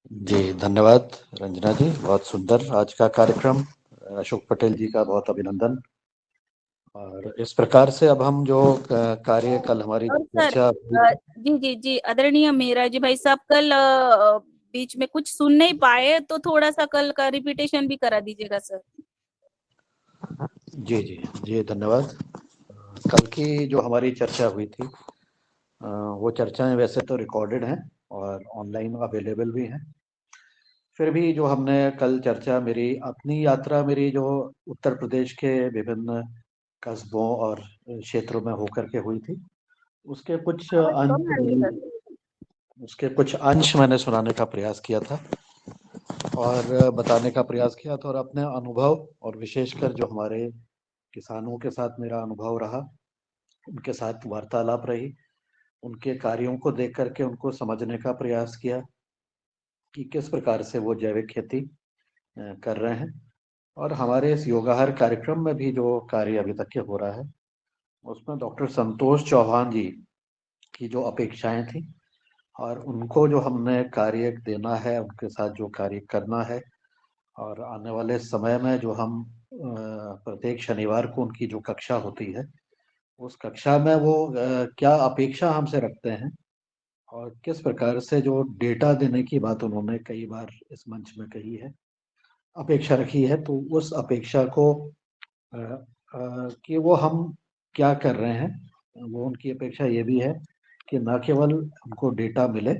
जी, धन्यवाद रंजना जी, बहुत सुंदर आज का कार्यक्रम। अशोक पटेल जी का बहुत अभिनंदन। और इस प्रकार से अब हम जो कार्य कल हमारी और सर, चर्चा हुई थी। जी जी जी, आदरणीय मेरा जी भाई साहब, कल बीच में कुछ सुन नहीं पाए, तो थोड़ा सा कल का रिपीटेशन भी करा दीजिएगा सर। जी जी जी, धन्यवाद। कल की जो हमारी चर्चा हुई थी, वो चर्चाएं वैसे तो रिकॉर्डेड हैं और ऑनलाइन अवेलेबल भी हैं। फिर भी जो हमने कल चर्चा, मेरी अपनी यात्रा, मेरी जो उत्तर प्रदेश के विभिन्न कस्बों और क्षेत्रों में होकर के हुई थी, उसके कुछ आवाज कम आ रही है सर। उसके कुछ अंश मैंने सुनाने का प्रयास किया था और बताने का प्रयास किया था, और अपने अनुभव और विशेषकर जो हमारे किसानों के साथ मेरा अनुभव रहा, उनके साथ वार्तालाप रही, उनके कार्यों को देख करके उनको समझने का प्रयास किया कि किस प्रकार से वो जैविक खेती कर रहे हैं। और हमारे इस योगाहार कार्यक्रम में भी जो कार्य अभी तक के हो रहा है, उसमें डॉक्टर संतोष चौहान जी की जो अपेक्षाएं थी और उनको जो हमने कार्य देना है, उनके साथ जो कार्य करना है, और आने वाले समय में जो हम प्रत्येक शनिवार को उनकी जो कक्षा होती है, उस कक्षा में वो क्या अपेक्षा हमसे रखते हैं और किस प्रकार से जो डेटा देने की बात उन्होंने कई बार इस मंच में कही है, अपेक्षा रखी है, तो उस अपेक्षा को कि वो हम क्या कर रहे हैं, वो उनकी अपेक्षा ये भी है कि न केवल हमको डेटा मिले,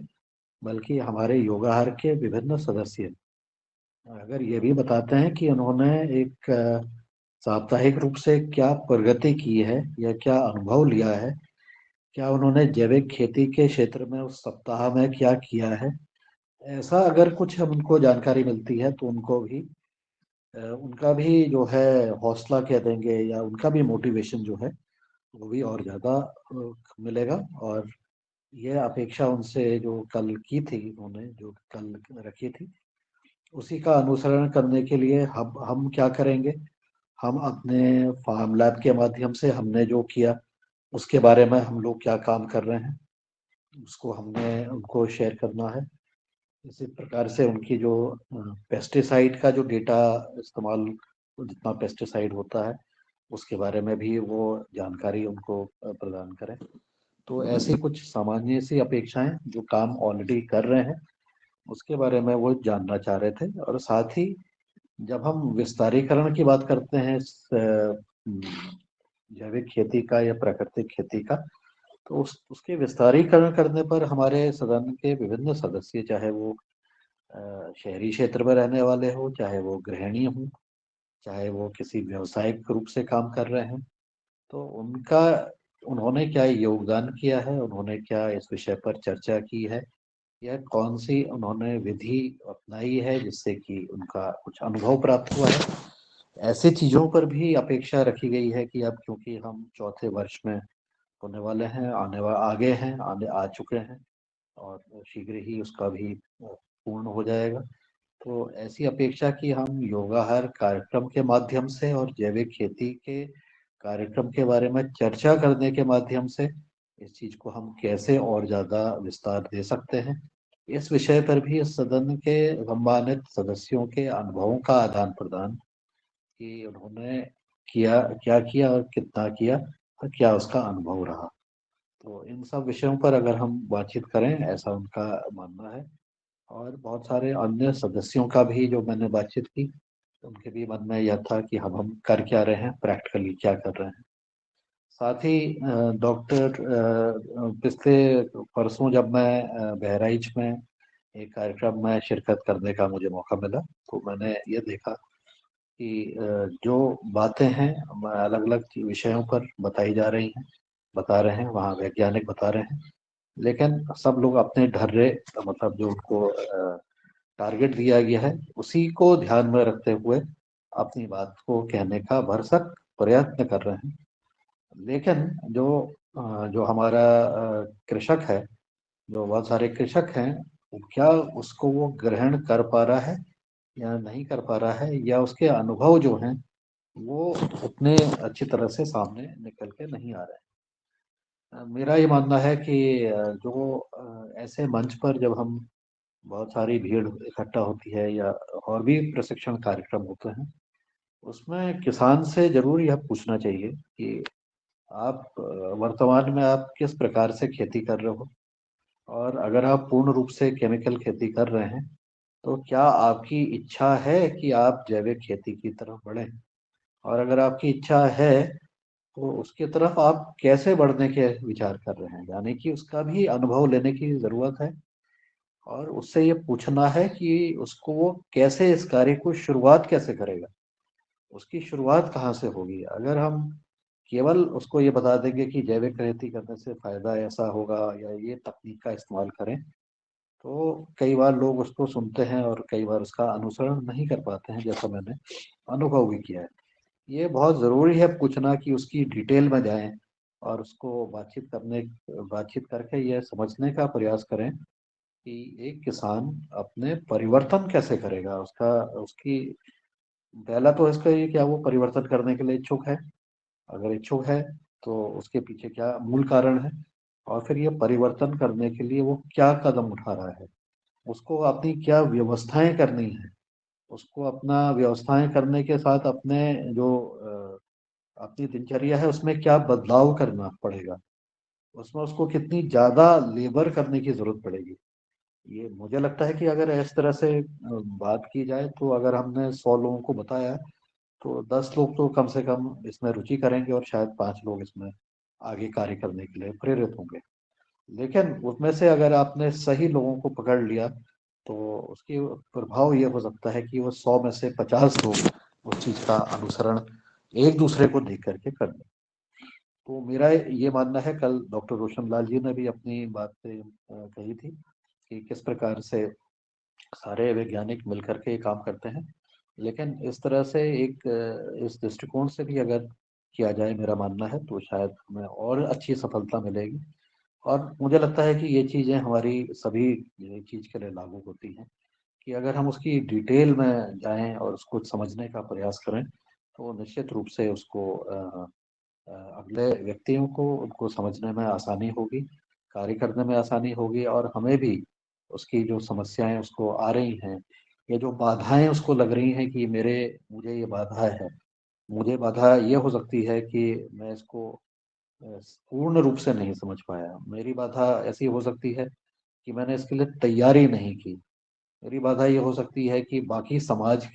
बल्कि हमारे योगाहार के विभिन्न सदस्य अगर ये भी बताते हैं कि उन्होंने एक साप्ताहिक रूप से क्या प्रगति की है या क्या अनुभव लिया है, क्या उन्होंने जैविक खेती के क्षेत्र में उस सप्ताह में क्या किया है, ऐसा अगर कुछ हम उनको जानकारी मिलती है, तो उनको भी उनका भी जो है हौसला कह देंगे, या उनका भी मोटिवेशन जो है वो भी और ज़्यादा मिलेगा। और ये अपेक्षा उनसे जो कल की थी, उन्होंने जो कल रखी थी, उसी का अनुसरण करने के लिए हम क्या करेंगे, हम अपने फार्म लैब के माध्यम से हमने जो किया, उसके बारे में हम लोग क्या काम कर रहे हैं, उसको हमने उनको शेयर करना है। इसी प्रकार से उनकी जो पेस्टिसाइड का जो डेटा इस्तेमाल, जितना पेस्टिसाइड होता है, उसके बारे में भी वो जानकारी उनको प्रदान करें। तो ऐसी कुछ सामान्य सी अपेक्षाएं जो काम ऑलरेडी कर रहे हैं, उसके बारे में वो जानना चाह रहे थे। और साथ ही जब हम विस्तारीकरण की बात करते हैं जैविक खेती का या प्राकृतिक खेती का, तो उसके विस्तारीकरण करने पर हमारे सदन के विभिन्न सदस्य, चाहे वो शहरी क्षेत्र में रहने वाले हो, चाहे वो गृहिणी हो, चाहे वो किसी व्यवसायिक रूप से काम कर रहे हैं, तो उनका उन्होंने क्या योगदान किया है, उन्होंने क्या इस विषय पर चर्चा की है, या कौन सी उन्होंने विधि अपनाई है जिससे कि उनका कुछ अनुभव प्राप्त हुआ है, ऐसी चीजों पर भी अपेक्षा रखी गई है कि अब क्योंकि हम चौथे वर्ष में होने वाले हैं, आगे हैं, आने आ चुके हैं, और शीघ्र ही उसका भी पूर्ण हो जाएगा। तो ऐसी अपेक्षा कि हम योगाहार कार्यक्रम के माध्यम से और जैविक खेती के कार्यक्रम के बारे में चर्चा करने के माध्यम से इस चीज को हम कैसे और ज्यादा विस्तार दे सकते हैं, इस विषय पर भी इस सदन के सम्मानित सदस्यों के अनुभवों का आदान प्रदान, कि उन्होंने किया, क्या किया और कितना किया, और क्या उसका अनुभव रहा। तो इन सब विषयों पर अगर हम बातचीत करें, ऐसा उनका मानना है। और बहुत सारे अन्य सदस्यों का भी जो मैंने बातचीत की, उनके भी मन में यह था कि हम कर क्या रहे हैं, प्रैक्टिकली क्या कर रहे हैं। साथ ही डॉक्टर पिछले परसों जब मैं बहराइच में एक कार्यक्रम में शिरकत करने का मुझे मौका मिला, तो मैंने ये देखा कि जो बातें हैं अलग अलग विषयों पर बताई जा रही हैं, बता रहे हैं, वहाँ वैज्ञानिक बता रहे हैं, लेकिन सब लोग अपने ढर्रे, मतलब जो उनको टारगेट दिया गया है, उसी को ध्यान में रखते हुए अपनी बात को कहने का भरसक प्रयत्न कर रहे हैं। लेकिन जो हमारा कृषक है, जो बहुत सारे कृषक हैं, वो क्या उसको वो ग्रहण कर पा रहा है या नहीं कर पा रहा है, या उसके अनुभव जो हैं वो उतने अच्छी तरह से सामने निकल के नहीं आ रहे हैं। मेरा ये मानना है कि जो ऐसे मंच पर जब हम बहुत सारी भीड़ इकट्ठा होती है या और भी प्रशिक्षण कार्यक्रम होते हैं, उसमें किसान से जरूर यह पूछना चाहिए कि आप वर्तमान में आप किस प्रकार से खेती कर रहे हो, और अगर आप पूर्ण रूप से केमिकल खेती कर रहे हैं तो क्या आपकी इच्छा है कि आप जैविक खेती की तरफ बढ़ें, और अगर आपकी इच्छा है तो उसकी तरफ आप कैसे बढ़ने के विचार कर रहे हैं, यानी कि उसका भी अनुभव लेने की जरूरत है। और उससे ये पूछना है कि उसको वो कैसे इस कार्य को शुरुआत कैसे करेगा, उसकी शुरुआत कहाँ से होगी। अगर हम केवल उसको ये बता देंगे कि जैविक खेती करने से फायदा ऐसा होगा या ये तकनीक का इस्तेमाल करें, तो कई बार लोग उसको सुनते हैं और कई बार उसका अनुसरण नहीं कर पाते हैं, जैसा मैंने अनुभव भी किया है। ये बहुत ज़रूरी है पूछना कि उसकी डिटेल में जाएं और उसको बातचीत करके ये समझने का प्रयास करें कि एक किसान अपने परिवर्तन कैसे करेगा, उसका उसकी पहला तो इसका ये क्या वो परिवर्तन करने के लिए इच्छुक है, अगर इच्छुक है तो उसके पीछे क्या मूल कारण है, और फिर ये परिवर्तन करने के लिए वो क्या कदम उठा रहा है, उसको अपनी क्या व्यवस्थाएं करनी है, उसको अपना व्यवस्थाएं करने के साथ अपने जो अपनी दिनचर्या है उसमें क्या बदलाव करना पड़ेगा, उसमें उसको कितनी ज्यादा लेबर करने की जरूरत पड़ेगी। ये मुझे लगता है कि अगर इस तरह से बात की जाए तो अगर हमने 100 लोगों को बताया तो 10 लोग तो कम से कम इसमें रुचि करेंगे और शायद 5 लोग इसमें आगे कार्य करने के लिए प्रेरित होंगे। लेकिन उसमें से अगर आपने सही लोगों को पकड़ लिया तो उसकी प्रभाव ये हो सकता है कि वो 100 में से 50 लोग उस चीज का अनुसरण एक दूसरे को देख करके कर लें। तो मेरा ये मानना है, कल डॉक्टर रोशन लाल जी ने भी अपनी बात से कही थी कि किस प्रकार से सारे वैज्ञानिक मिलकर के ये काम करते हैं। लेकिन इस तरह से इस दृष्टिकोण से भी अगर किया जाए, मेरा मानना है, तो शायद हमें और अच्छी सफलता मिलेगी। और मुझे लगता है कि ये चीज़ें हमारी सभी ये चीज़ के लिए लागू होती हैं कि अगर हम उसकी डिटेल में जाएं और उसको समझने का प्रयास करें तो निश्चित रूप से उसको अगले व्यक्तियों को उनको समझने में आसानी होगी, कार्य करने में आसानी होगी, और हमें भी उसकी जो समस्याएं उसको आ रही हैं, ये जो बाधाएं उसको लग रही हैं कि मेरे मुझे ये बाधा है, मुझे बाधा ये हो सकती है कि मैं इसको पूर्ण रूप से नहीं समझ पाया, मेरी बाधा ऐसी हो सकती है कि मैंने इसके लिए तैयारी नहीं की, मेरी बाधा ये हो सकती है कि बाकी समाज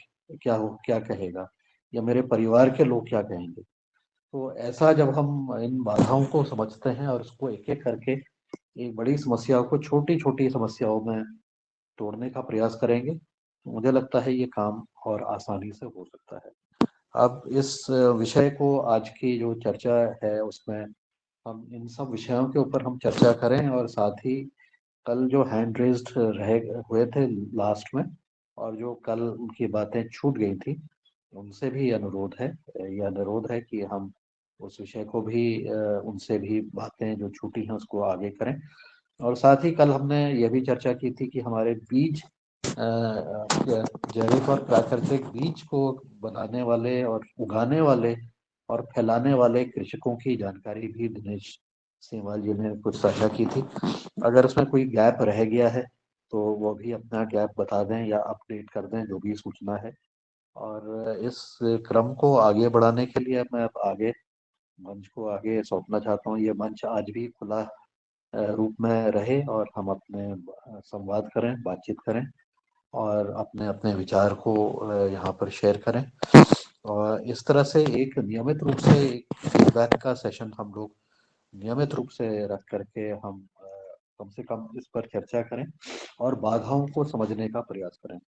क्या कहेगा, या मेरे परिवार के लोग क्या कहेंगे। तो ऐसा जब हम इन बाधाओं को समझते हैं और उसको एक एक करके एक बड़ी समस्या को छोटी छोटी समस्याओं में तोड़ने का प्रयास करेंगे तो मुझे लगता है ये काम और आसानी से हो सकता है। अब इस विषय को आज की जो चर्चा है उसमें हम इन सब विषयों के ऊपर हम चर्चा करें, और साथ ही कल जो हैंड रेज्ड रहे हुए थे लास्ट में, और जो कल उनकी बातें छूट गई थी, उनसे भी अनुरोध है कि हम उस विषय को भी उनसे भी बातें जो छूटी हैं उसको आगे करें। और साथ ही कल हमने यह भी चर्चा की थी कि हमारे बीज जैविक और प्राकृतिक बीज को बनाने वाले और उगाने वाले और फैलाने वाले कृषकों की जानकारी भी दिनेश सेमवाल जी ने कुछ साझा की थी। अगर उसमें कोई गैप रह गया है तो वो भी अपना गैप बता दें या अपडेट कर दें, जो भी सूचना है। और इस क्रम को आगे बढ़ाने के लिए मैं अब आगे मंच को आगे सौंपना चाहता हूँ। ये मंच आज भी खुला रूप में रहे और हम अपने संवाद करें, बातचीत करें और अपने अपने विचार को यहाँ पर शेयर करें। और इस तरह से एक नियमित रूप से एक फीडबैक का सेशन हम लोग नियमित रूप से रख करके हम कम से कम इस पर चर्चा करें और बाधाओं को समझने का प्रयास करें।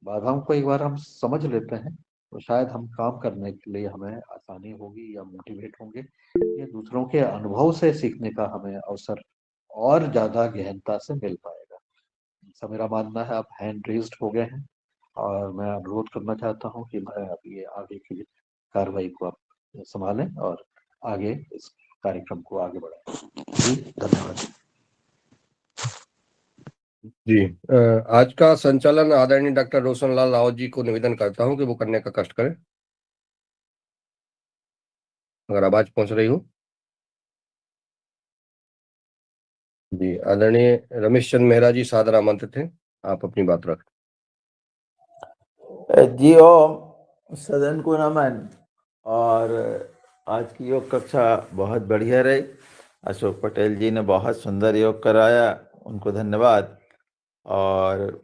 बाधाओं को एक बार हम समझ लेते हैं तो शायद हम काम करने के लिए हमें आसानी होगी या मोटिवेट होंगे, ये दूसरों के अनुभव से सीखने का हमें अवसर और ज्यादा गहनता से मिल पाएगा। ऐसा मेरा मानना है। आप हैंड रेज्ड हो गए हैं और मैं अनुरोध करना चाहता हूँ कि मैं अब ये आगे की कार्रवाई को आप संभालें और आगे इस कार्यक्रम को आगे बढ़ाएं। जी धन्यवाद। जी आज का संचालन आदरणीय डॉक्टर रोशन लाल रावत जी को निवेदन करता हूं कि वो करने का कष्ट करें, अगर आवाज पहुंच रही हो। जी आदरणीय रमेश चंद्र मेहरा जी सादर आमंत्रित हैं। आप अपनी बात रख। जी ओम, सदन को नमन। और आज की योग कक्षा बहुत बढ़िया रही। अशोक पटेल जी ने बहुत सुंदर योग कराया, उनको धन्यवाद। और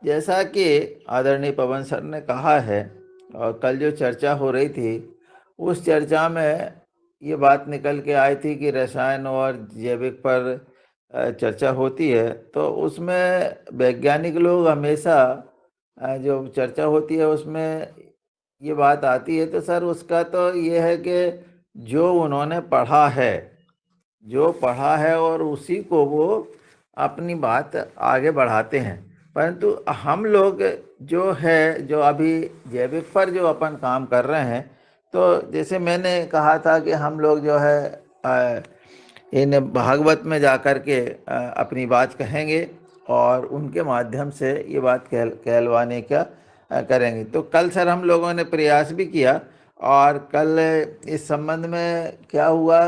जैसा कि आदरणीय पवन सर ने कहा है, और कल जो चर्चा हो रही थी उस चर्चा में ये बात निकल के आई थी कि रसायन और जैविक पर चर्चा होती है, तो उसमें वैज्ञानिक लोग हमेशा जो चर्चा होती है उसमें ये बात आती है, तो सर उसका तो ये है कि जो उन्होंने पढ़ा है और उसी को वो अपनी बात आगे बढ़ाते हैं। परंतु हम लोग जो अभी जैविक पर जो अपन काम कर रहे हैं, तो जैसे मैंने कहा था कि हम लोग जो है इन भागवत में जाकर के अपनी बात कहेंगे और उनके माध्यम से ये बात कहलवाने का करेंगे। तो कल सर हम लोगों ने प्रयास भी किया, और कल इस संबंध में क्या हुआ,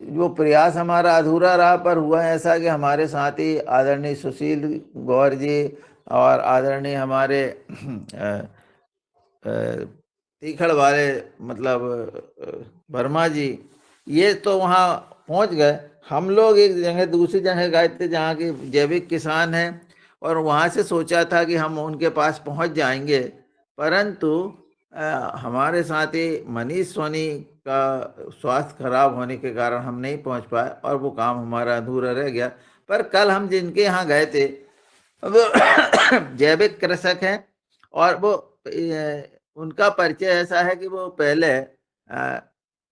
वो प्रयास हमारा अधूरा रहा, पर हुआ ऐसा कि हमारे साथी आदरणीय सुशील गौर जी और आदरणीय हमारे तीखड़ वाले मतलब वर्मा जी, ये तो वहाँ पहुँच गए। हम लोग एक जगह दूसरी जगह गए थे जहाँ के जैविक किसान हैं, और वहाँ से सोचा था कि हम उनके पास पहुँच जाएंगे, परंतु हमारे साथी मनीष सोनी का स्वास्थ्य खराब होने के कारण हम नहीं पहुँच पाए और वो काम हमारा अधूरा रह गया। पर कल हम जिनके यहाँ गए थे वो जैविक कृषक हैं, और वो उनका परिचय ऐसा है कि वो पहले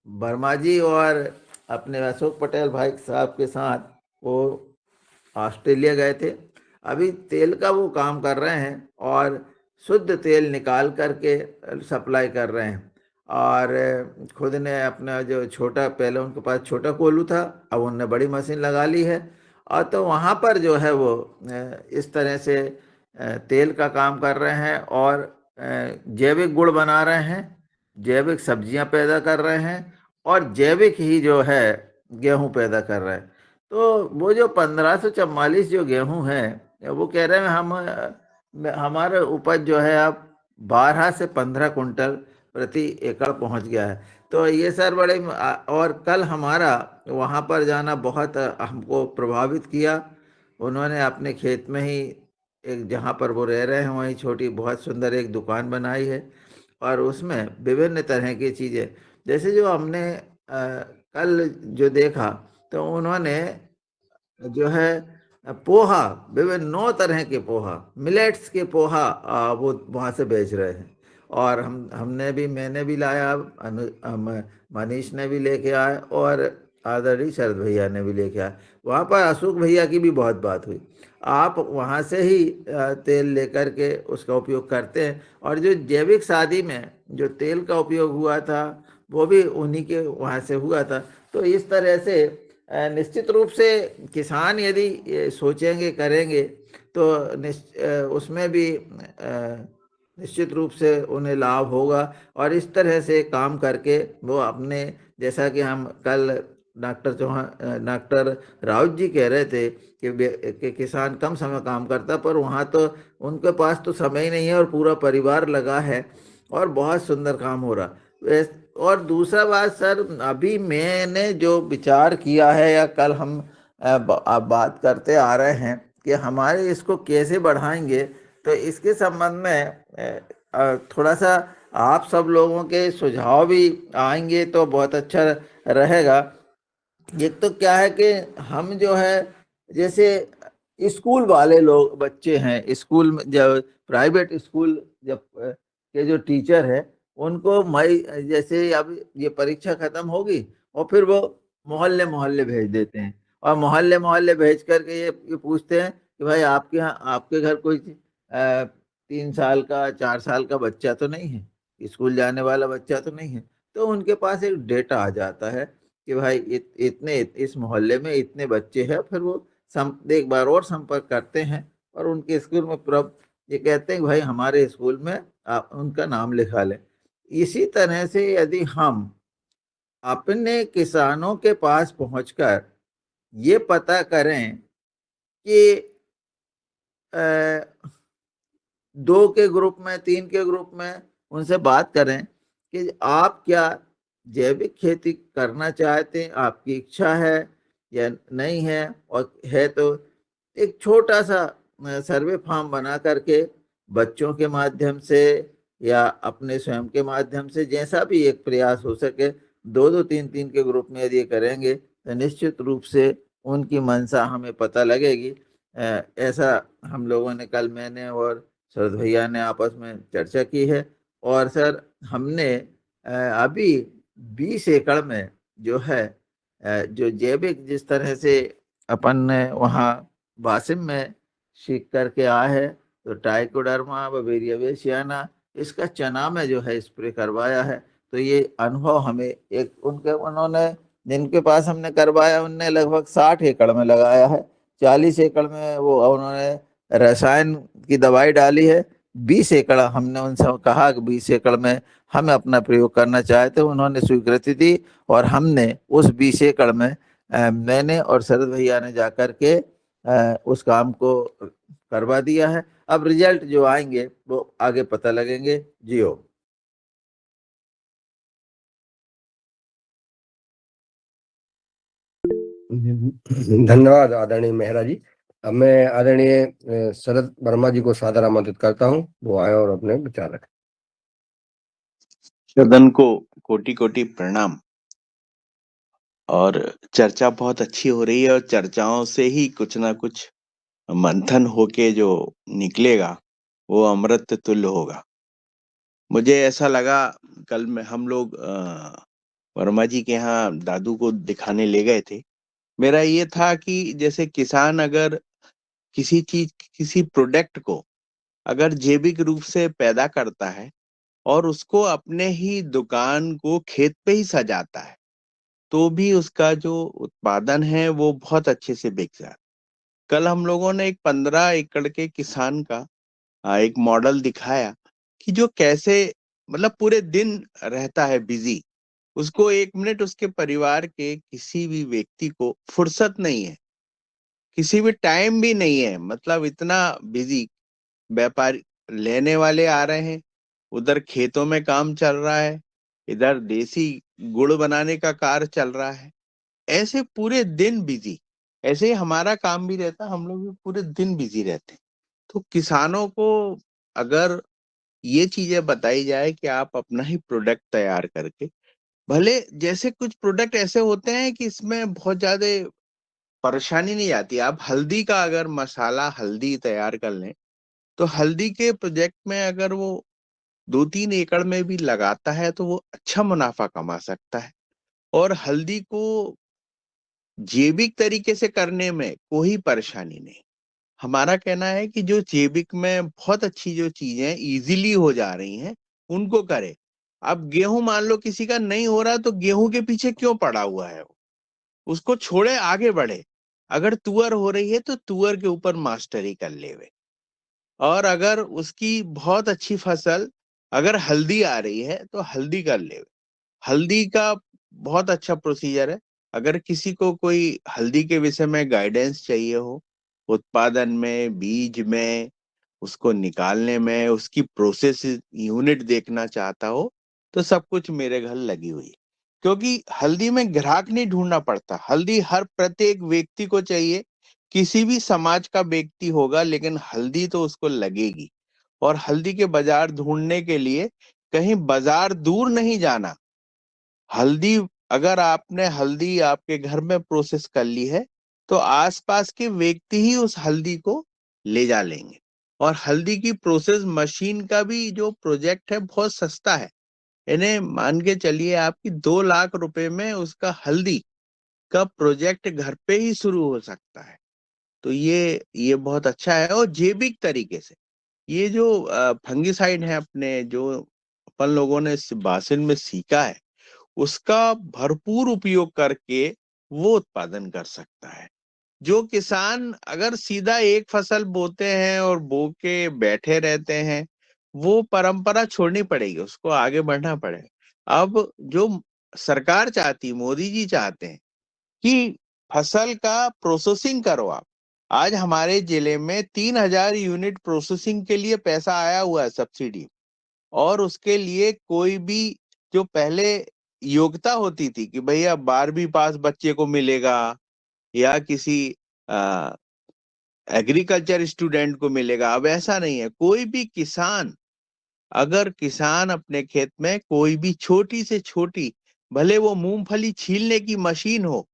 वर्मा जी और अपने अशोक पटेल भाई साहब के साथ वो ऑस्ट्रेलिया गए थे। अभी तेल का वो काम कर रहे हैं और शुद्ध तेल निकाल करके सप्लाई कर रहे हैं। और खुद ने अपना जो छोटा, पहले उनके पास छोटा कोल्हू था, अब उनने बड़ी मशीन लगा ली है, और तो वहाँ पर जो है वो इस तरह से तेल का काम कर रहे हैं और जैविक गुड़ बना रहे हैं, जैविक सब्जियां पैदा कर रहे हैं, और जैविक ही जो है गेहूं पैदा कर रहे हैं। तो वो जो 1544 जो गेहूं है, वो कह रहे हैं हमारे उपज जो है अब 12 से 15 कुंटल प्रति एकड़ पहुंच गया है। तो ये सर बड़े, और कल हमारा वहाँ पर जाना बहुत हमको प्रभावित किया। उन्होंने अपने खेत में ही एक, जहाँ पर वो रह रहे हैं वहीं छोटी बहुत सुंदर एक दुकान बनाई है, और उसमें विभिन्न तरह की चीज़ें, जैसे जो हमने कल जो देखा, तो उन्होंने जो है पोहा, विभिन्न 9 तरह के पोहा, मिलेट्स के पोहा वो वहाँ से बेच रहे हैं। और मैंने भी लाया, मनीष ने भी लेके आए, और आदरणीय शरद भैया ने भी लेके आए। वहाँ पर अशोक भैया की भी बहुत बात हुई। आप वहाँ से ही तेल लेकर के उसका उपयोग करते हैं, और जो जैविक शादी में जो तेल का उपयोग हुआ था वो भी उन्हीं के वहाँ से हुआ था। तो इस तरह से निश्चित रूप से किसान यदि सोचेंगे, करेंगे, तो उसमें भी निश्चित रूप से उन्हें लाभ होगा। और इस तरह से काम करके वो अपने, जैसा कि हम कल डॉक्टर राउत जी कह रहे थे कि किसान कम समय काम करता, पर वहाँ तो उनके पास तो समय ही नहीं है और पूरा परिवार लगा है और बहुत सुंदर काम हो रहा। और दूसरा बात सर, अभी मैंने जो विचार किया है, या कल हम बात करते आ रहे हैं कि हमारे इसको कैसे बढ़ाएंगे, तो इसके संबंध में थोड़ा सा आप सब लोगों के सुझाव भी आएंगे तो बहुत अच्छा रहेगा। एक तो क्या है कि हम जो है, जैसे स्कूल वाले लोग बच्चे हैं, स्कूल में जब प्राइवेट स्कूल जब के जो टीचर है, उनको मई, जैसे अब ये परीक्षा खत्म होगी और फिर वो मोहल्ले मोहल्ले भेज देते हैं, और मोहल्ले मोहल्ले भेज करके ये पूछते हैं कि भाई आपके यहाँ, आपके घर कोई 3 साल का 4 साल का बच्चा तो नहीं है, स्कूल जाने वाला बच्चा तो नहीं है। तो उनके पास एक डेटा आ जाता है कि भाई इतने इस मोहल्ले में इतने बच्चे हैं। फिर वो एक बार और संपर्क करते हैं और उनके स्कूल में ये कहते हैं कि भाई हमारे स्कूल में आप उनका नाम लिखा लें। इसी तरह से यदि हम अपने किसानों के पास पहुंचकर ये पता करें कि 2 के ग्रुप में, 3 के ग्रुप में उनसे बात करें कि आप क्या जैविक खेती करना चाहते हैं, आपकी इच्छा है या नहीं है, और है तो एक छोटा सा सर्वे फॉर्म बना करके बच्चों के माध्यम से या अपने स्वयं के माध्यम से, जैसा भी एक प्रयास हो सके, 2-2, 3-3 के ग्रुप में यदि करेंगे तो निश्चित रूप से उनकी मंशा हमें पता लगेगी। ऐसा हम लोगों ने कल, मैंने और शरद भैया ने आपस में चर्चा की है। और सर, हमने अभी 20 एकड़ में जो है जो जैविक जिस तरह से अपन ने वहाँ वासिम में सीख करके आए है, तो ट्राइकोडर्मा बवेरिया बेसियाना इसका चना में जो है स्प्रे करवाया है। तो ये अनुभव हमें एक उन्होंने जिनके पास हमने करवाया उनने लगभग 60 एकड़ में लगाया है। 40 एकड़ में वो उन्होंने रसायन की दवाई डाली है। 20 एकड़ हमने उनसे कहा कि 20 एकड़ में हम अपना प्रयोग करना चाहते, उन्होंने स्वीकृति दी और हमने उस 20 एकड़ में मैंने और शरद भैया ने जाकर के उस काम को करवा दिया है। अब रिजल्ट जो आएंगे वो आगे पता लगेंगे। जी हो। धन्यवाद आदरणीय मेहरा जी। अब मैं आदरणीय शरद वर्मा जी को सादर आमंत्रित करता हूँ, वो आए और अपने विचार रखें। सदन को कोटि कोटि प्रणाम। और चर्चा बहुत अच्छी हो रही है और चर्चाओं से ही कुछ ना कुछ मंथन होके जो निकलेगा वो अमृत तुल्य होगा। मुझे ऐसा लगा, कल में हम लोग वर्मा जी के यहाँ दादू को दिखाने ले गए थे। मेरा ये था कि जैसे किसान अगर किसी प्रोडक्ट को अगर जैविक रूप से पैदा करता है और उसको अपने ही दुकान को खेत पे ही सजाता है, तो भी उसका जो उत्पादन है वो बहुत अच्छे से बिक जाता है। कल हम लोगों ने एक 15 एकड़ के किसान का एक मॉडल दिखाया कि जो कैसे मतलब पूरे दिन रहता है बिजी, उसको 1 मिनट उसके परिवार के किसी भी व्यक्ति को फुर्सत नहीं है, किसी भी टाइम भी नहीं है, मतलब इतना बिजी। व्यापारी लेने वाले आ रहे हैं, उधर खेतों में काम चल रहा है, इधर देसी गुड़ बनाने का कार्य चल रहा है, ऐसे पूरे दिन बिजी। ऐसे ही हमारा काम भी रहता, हम लोग भी पूरे दिन बिजी रहते हैं। तो किसानों को अगर ये चीजें बताई जाए कि आप अपना ही प्रोडक्ट तैयार करके, भले जैसे कुछ प्रोडक्ट ऐसे होते हैं कि इसमें बहुत ज्यादा परेशानी नहीं आती। आप हल्दी का अगर मसाला हल्दी तैयार कर लें, तो हल्दी के प्रोजेक्ट में अगर वो 2-3 एकड़ में भी लगाता है तो वो अच्छा मुनाफा कमा सकता है। और हल्दी को जैविक तरीके से करने में कोई परेशानी नहीं। हमारा कहना है कि जो जैविक में बहुत अच्छी जो चीजें इजीली हो जा रही हैं उनको करे। अब गेहूं मान लो किसी का नहीं हो रहा, तो गेहूं के पीछे क्यों पड़ा हुआ है वो, उसको छोड़े आगे बढ़े। अगर तुअर हो रही है तो तुअर के ऊपर मास्टरी कर लेवे। और अगर उसकी बहुत अच्छी फसल अगर हल्दी आ रही है तो हल्दी कर ले। हल्दी का बहुत अच्छा प्रोसीजर है। अगर किसी को कोई हल्दी के विषय में गाइडेंस चाहिए हो, उत्पादन में, बीज में, उसको निकालने में, उसकी प्रोसेस यूनिट देखना चाहता हो, तो सब कुछ मेरे घर लगी हुई है। क्योंकि हल्दी में ग्राहक नहीं ढूंढना पड़ता, हल्दी हर प्रत्येक व्यक्ति को चाहिए। किसी भी समाज का व्यक्ति होगा लेकिन हल्दी तो उसको लगेगी। और हल्दी के बाजार ढूंढने के लिए कहीं बाजार दूर नहीं जाना। हल्दी अगर आपने हल्दी आपके घर में प्रोसेस कर ली है तो आसपास के व्यक्ति ही उस हल्दी को ले जा लेंगे। और हल्दी की प्रोसेस मशीन का भी जो प्रोजेक्ट है बहुत सस्ता है। इन्हें मान के चलिए आपकी 2 लाख रुपए में उसका हल्दी का प्रोजेक्ट घर पे ही शुरू हो सकता है। तो ये बहुत अच्छा है। और जैविक तरीके से ये जो फंगिसाइड है अपने जो अपन लोगों ने बासिन में सीखा है, उसका भरपूर उपयोग करके वो उत्पादन कर सकता है। जो किसान अगर सीधा एक फसल बोते हैं और बो के बैठे रहते हैं, वो परंपरा छोड़नी पड़ेगी, उसको आगे बढ़ना पड़ेगा। अब जो सरकार चाहती, मोदी जी चाहते हैं कि फसल का प्रोसेसिंग करो आप, आज हमारे जिले में 3000 यूनिट प्रोसेसिंग के लिए पैसा आया हुआ है सब्सिडी, और उसके लिए कोई भी जो पहले योग्यता होती थी कि भैया 12वीं पास बच्चे को मिलेगा या किसी एग्रीकल्चर स्टूडेंट को मिलेगा, अब ऐसा नहीं है। कोई भी किसान, अगर किसान अपने खेत में कोई भी छोटी से छोटी, भले वो मूंगफली छीलने की मशीन हो,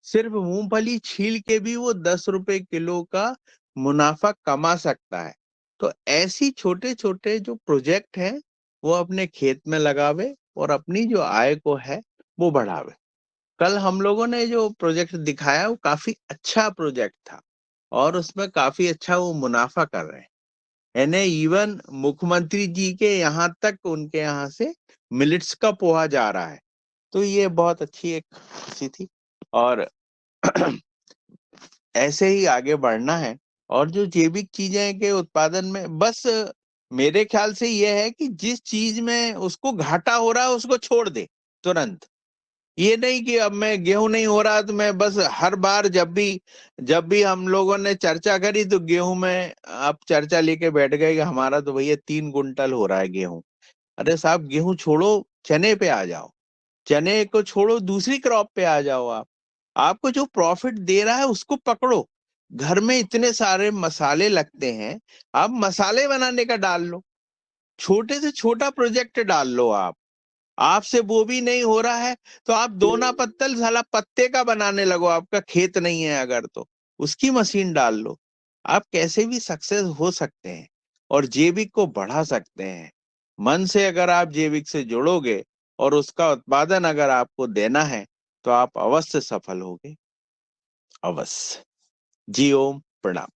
सिर्फ मूंगफली छील के भी वो 10 रुपए किलो का मुनाफा कमा सकता है। तो ऐसी छोटे छोटे जो प्रोजेक्ट हैं वो अपने खेत में लगावे और अपनी जो आय को है वो बढ़ावे। कल हम लोगों ने जो प्रोजेक्ट दिखाया वो काफी अच्छा प्रोजेक्ट था और उसमें काफी अच्छा वो मुनाफा कर रहे हैं। यानी इवन मुख्यमंत्री जी के यहाँ तक उनके यहाँ से मिलेट्स का पोहा जा रहा है। तो ये बहुत अच्छी एक खुशी थी और ऐसे ही आगे बढ़ना है। और जो जैविक चीजें के उत्पादन में, बस मेरे ख्याल से ये है कि जिस चीज में उसको घाटा हो रहा है उसको छोड़ दे तुरंत। ये नहीं कि अब मैं गेहूं नहीं हो रहा तो मैं बस हर बार जब भी हम लोगों ने चर्चा करी तो गेहूं में आप चर्चा लेके बैठ गए कि हमारा तो भैया 3 कुंटल हो रहा है गेहूं। अरे साहब, गेहूं छोड़ो, चने पे आ जाओ, चने को छोड़ो, दूसरी क्रॉप पे आ जाओ। आपको जो प्रॉफिट दे रहा है उसको पकड़ो। घर में इतने सारे मसाले लगते हैं, आप मसाले बनाने का डाल लो, छोटे से छोटा प्रोजेक्ट डाल लो। आपसे वो भी नहीं हो रहा है तो आप दोना पत्तल साला पत्ते का बनाने लगो। आपका खेत नहीं है अगर तो उसकी मशीन डाल लो। आप कैसे भी सक्सेस हो सकते हैं और जैविक को बढ़ा सकते हैं। मन से अगर आप जैविक से जुड़ोगे और उसका उत्पादन अगर आपको देना है तो आप अवश्य सफल होगे, अवश्य। जी ओम, प्रणाम।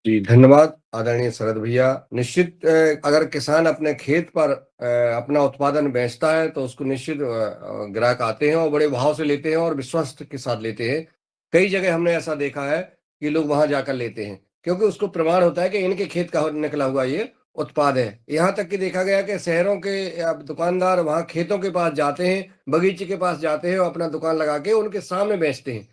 जी धन्यवाद आदरणीय शरद भैया। निश्चित अगर किसान अपने खेत पर अपना उत्पादन बेचता है तो उसको निश्चित ग्राहक आते हैं और बड़े भाव से लेते हैं और विश्वास के साथ लेते हैं। कई जगह हमने ऐसा देखा है कि लोग वहां जाकर लेते हैं क्योंकि उसको प्रमाण होता है कि इनके खेत का निकला हुआ ये उत्पाद है। यहाँ तक कि देखा गया कि शहरों के दुकानदार वहां खेतों के पास जाते हैं, बगीचे के पास जाते हैं और अपना दुकान लगा के उनके सामने बेचते हैं।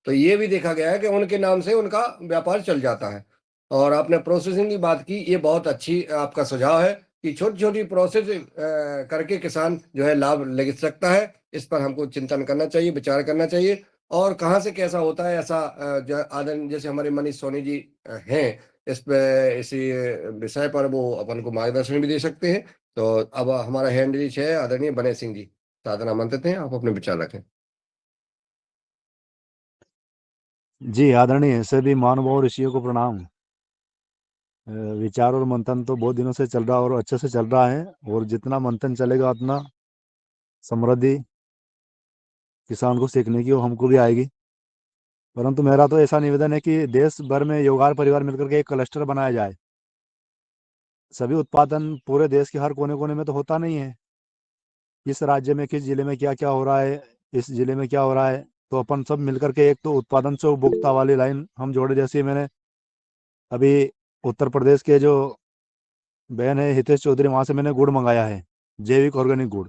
तो ये भी देखा गया है कि उनके नाम से उनका व्यापार चल जाता है। और आपने प्रोसेसिंग की बात की, ये बहुत अच्छी आपका सुझाव है कि छोटी-छोटी प्रोसेस करके किसान जो है लाभ ले सकता है। इस पर हमको चिंतन करना चाहिए, विचार करना चाहिए और कहाँ से कैसा होता है ऐसा जैसे हमारे मनीष सोनी जी हैं, इस पे इसी विषय पर वो अपन को मार्गदर्शन भी दे सकते हैं। तो अब हमारा हैंड रेज़ है आदरणीय बने सिंह जी, सादर आमंत्रित हैं, आप अपने विचार रखें। जी आदरणीय सभी मानव और ऋषियों को प्रणाम। विचार और मंथन तो बहुत दिनों से चल रहा और अच्छे से चल रहा है और जितना मंथन चलेगा उतना समृद्धि किसान को सीखने की और हमको भी आएगी। परंतु मेरा तो ऐसा निवेदन है कि देश भर में योगार परिवार मिलकर के एक क्लस्टर बनाया जाए। सभी उत्पादन पूरे देश के हर कोने कोने में तो होता नहीं है। किस राज्य में किस जिले में क्या क्या हो रहा है, इस जिले में क्या हो रहा है, तो अपन सब मिलकर के एक तो उत्पादन से उपभोक्ता वाली लाइन हम जोड़े। जैसे मैंने अभी उत्तर प्रदेश के जो बहन है हितेश चौधरी, वहां से मैंने गुड़ मंगाया है, जैविक ऑर्गेनिक गुड़।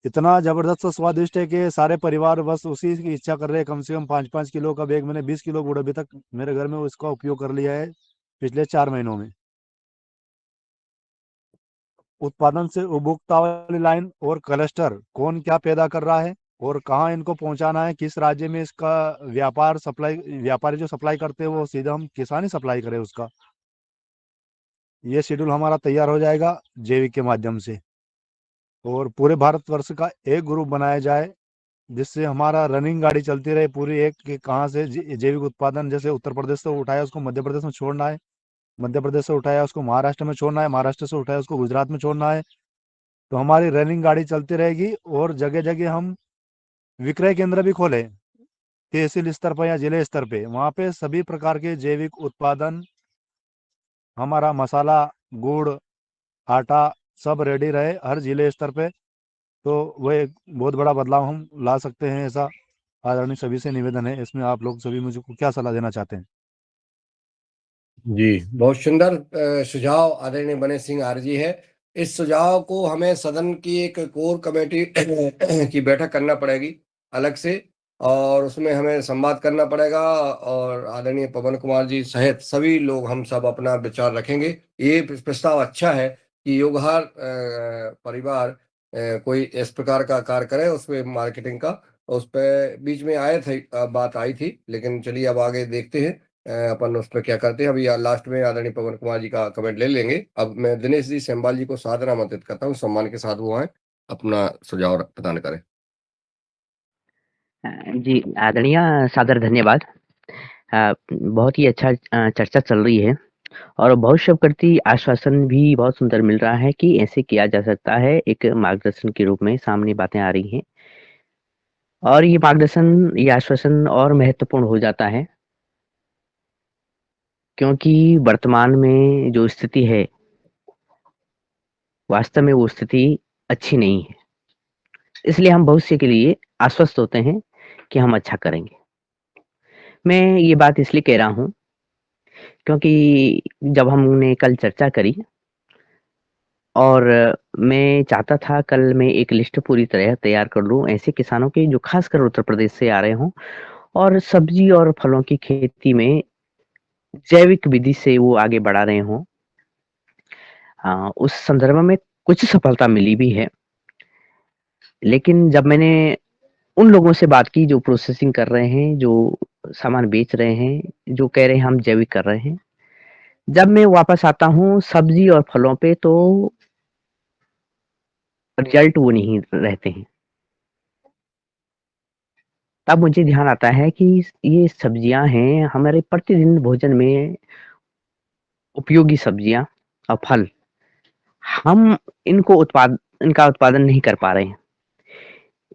इतना जबरदस्त और स्वादिष्ट है कि सारे परिवार बस उसी की इच्छा कर रहे हैं। कम से कम 5-5 किलो का बैग, मैंने 20 किलो गुड़ अभी तक मेरे घर में उसका उपयोग कर लिया है पिछले 4 महीनों में। उत्पादन से उपभोक्ता वाली लाइन और क्लस्टर कौन क्या पैदा कर रहा है और कहाँ इनको पहुंचाना है, किस राज्य में इसका व्यापार सप्लाई, व्यापारी जो सप्लाई करते हैं वो सीधा हम किसान ही सप्लाई करें उसका, ये शेड्यूल हमारा तैयार हो जाएगा जैविक के माध्यम से। और पूरे भारतवर्ष का एक ग्रुप बनाया जाए जिससे हमारा रनिंग गाड़ी चलती रहे पूरी, एक कि कहाँ से जैविक उत्पादन, जैसे उत्तर प्रदेश से उठाया उसको मध्य प्रदेश में छोड़ना है, मध्य प्रदेश से उठाया उसको महाराष्ट्र में छोड़ना है, महाराष्ट्र से उठाया उसको गुजरात में छोड़ना है। तो हमारी रनिंग गाड़ी चलती रहेगी और जगह जगह हम विक्रय केंद्र भी खोले, तहसील स्तर पर या जिले स्तर पे, वहाँ पे सभी प्रकार के जैविक उत्पादन, हमारा मसाला, गुड़, आटा सब रेडी रहे हर जिले स्तर पे। तो वह एक बहुत बड़ा बदलाव हम ला सकते हैं, ऐसा आदरणीय सभी से निवेदन है। इसमें आप लोग सभी मुझको क्या सलाह देना चाहते हैं? जी बहुत सुंदर सुझाव आदरणीय बने सिंह आरजी है। इस सुझाव को हमें सदन की एक कोर कमेटी की बैठक करना पड़ेगी अलग से और उसमें हमें संवाद करना पड़ेगा, और आदरणीय पवन कुमार जी सहित सभी लोग हम सब अपना विचार रखेंगे। ये प्रस्ताव अच्छा है कि योगहार परिवार कोई इस प्रकार का कार्य करे, उसमें मार्केटिंग का उस पे बीच में आए थे, बात आई थी, लेकिन चलिए अब आगे देखते हैं अपन उस पर क्या करते हैं। अभी लास्ट में आदरणीय पवन कुमार जी का कमेंट ले लेंगे। अब मैं दिनेश जी सेमवाल जी को सादर आमंत्रित करता हूँ, सम्मान के साथ वो आए अपना सुझाव प्रदान करें। जी आदरणीय, सादर धन्यवाद। बहुत ही अच्छा चर्चा चल रही है और भविष्य प्रति आश्वासन भी बहुत सुंदर मिल रहा है कि ऐसे किया जा सकता है। एक मार्गदर्शन के रूप में सामने बातें आ रही हैं और ये मार्गदर्शन, ये आश्वासन और महत्वपूर्ण हो जाता है, क्योंकि वर्तमान में जो स्थिति है, वास्तव में वो स्थिति अच्छी नहीं है। इसलिए हम भविष्य के लिए आश्वस्त होते हैं कि हम अच्छा करेंगे। मैं ये बात इसलिए कह रहा हूँ क्योंकि जब हमने कल चर्चा करी और मैं चाहता था कल मैं एक लिस्ट पूरी तरह तैयार कर लूँ ऐसे किसानों की जो खासकर उत्तर प्रदेश से आ रहे हों और सब्जी और फलों की खेती में जैविक विधि से वो आगे बढ़ा रहे हों। उस संदर्भ में कुछ सफलता मिली भी है, लेकिन जब मैंने उन लोगों से बात की जो प्रोसेसिंग कर रहे हैं, जो सामान बेच रहे हैं, जो कह रहे हैं हम जैविक कर रहे हैं, जब मैं वापस आता हूँ सब्जी और फलों पे तो रिजल्ट वो नहीं रहते हैं। तब मुझे ध्यान आता है कि ये सब्जियां हैं हमारे प्रतिदिन भोजन में उपयोगी सब्जियां और फल, हम इनका उत्पादन नहीं कर पा रहे हैं।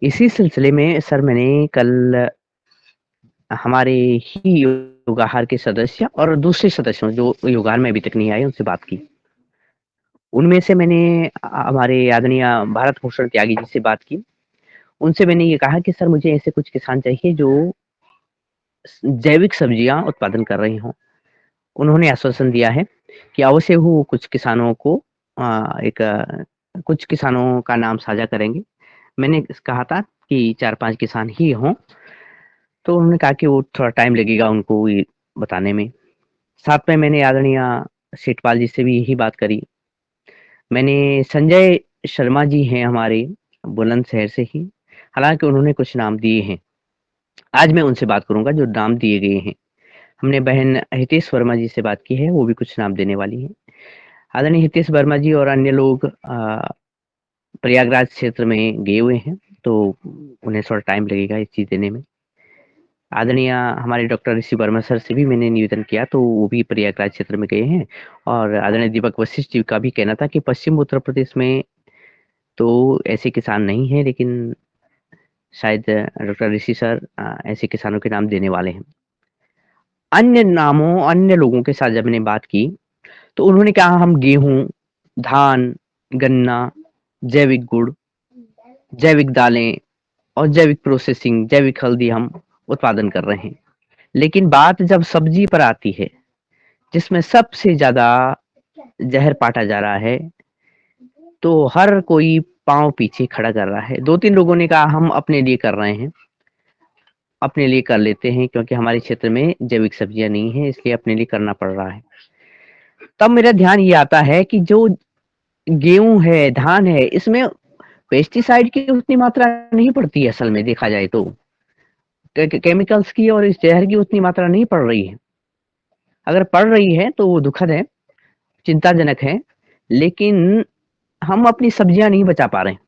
इसी सिलसिले में सर मैंने कल हमारे ही योगाहार के सदस्य और दूसरे सदस्यों जो योगाहार में अभी तक नहीं आए उनसे बात की। उनमें से मैंने हमारे आदरणीय भारत भूषण त्यागी जी से बात की। उनसे मैंने ये कहा कि सर मुझे ऐसे कुछ किसान चाहिए जो जैविक सब्जियां उत्पादन कर रहे हों। उन्होंने आश्वासन दिया है कि अवश्य वो कुछ किसानों को कुछ किसानों का नाम साझा करेंगे। मैंने कहा था कि 4-5 किसान ही हों, तो उन्होंने कहा कि वो थोड़ा टाइम लगेगा उनको ये बताने में। साथ में मैंने आदरणीय सेठपाल जी से भी यही बात करी। मैंने संजय शर्मा जी हैं हमारे बुलंदशहर से ही, हालांकि उन्होंने कुछ नाम दिए हैं। आज मैं उनसे बात करूंगा जो नाम दिए गए हैं। हमने बहन हितेश वर्मा जी से बात की है, वो भी कुछ नाम देने वाली हैं। आदरणीय हितेश वर्मा जी और अन्य लोग प्रयागराज क्षेत्र में गए हुए हैं, तो उन्हें थोड़ा टाइम लगेगा इस चीज देने में। आदरणीय हमारे डॉक्टर ऋषि वर्मा सर से भी मैंने निवेदन किया, तो वो भी प्रयागराज क्षेत्र में गए हैं। और आदरणीय दीपक वशिष्ठ जी का भी कहना था कि पश्चिम उत्तर प्रदेश में तो ऐसे किसान नहीं है, लेकिन शायद डॉक्टर ऋषि सर ऐसे किसानों के नाम देने वाले हैं। अन्य लोगों के साथ जब मैंने बात की तो उन्होंने कहा हम गेहूं, धान, गन्ना, जैविक गुड़, जैविक दालें और जैविक प्रोसेसिंग, जैविक हल्दी हम उत्पादन कर रहे हैं। लेकिन बात जब सब्जी पर आती है, जिसमें सबसे ज्यादा जहर पाटा जा रहा है, तो हर कोई पांव पीछे खड़ा कर रहा है। 2-3 लोगों ने कहा हम अपने लिए कर रहे हैं, अपने लिए कर लेते हैं क्योंकि हमारे क्षेत्र में जैविक सब्जियां नहीं है, इसलिए अपने लिए करना पड़ रहा है। तब मेरा ध्यान ये आता है कि जो गेहूं है, धान है, इसमें पेस्टिसाइड की उतनी मात्रा नहीं पड़ती है। असल में देखा जाए तो केमिकल्स की और इस जहर की उतनी मात्रा नहीं पड़ रही है। अगर पड़ रही है तो वो दुखद है, चिंताजनक है, लेकिन हम अपनी सब्जियां नहीं बचा पा रहे हैं।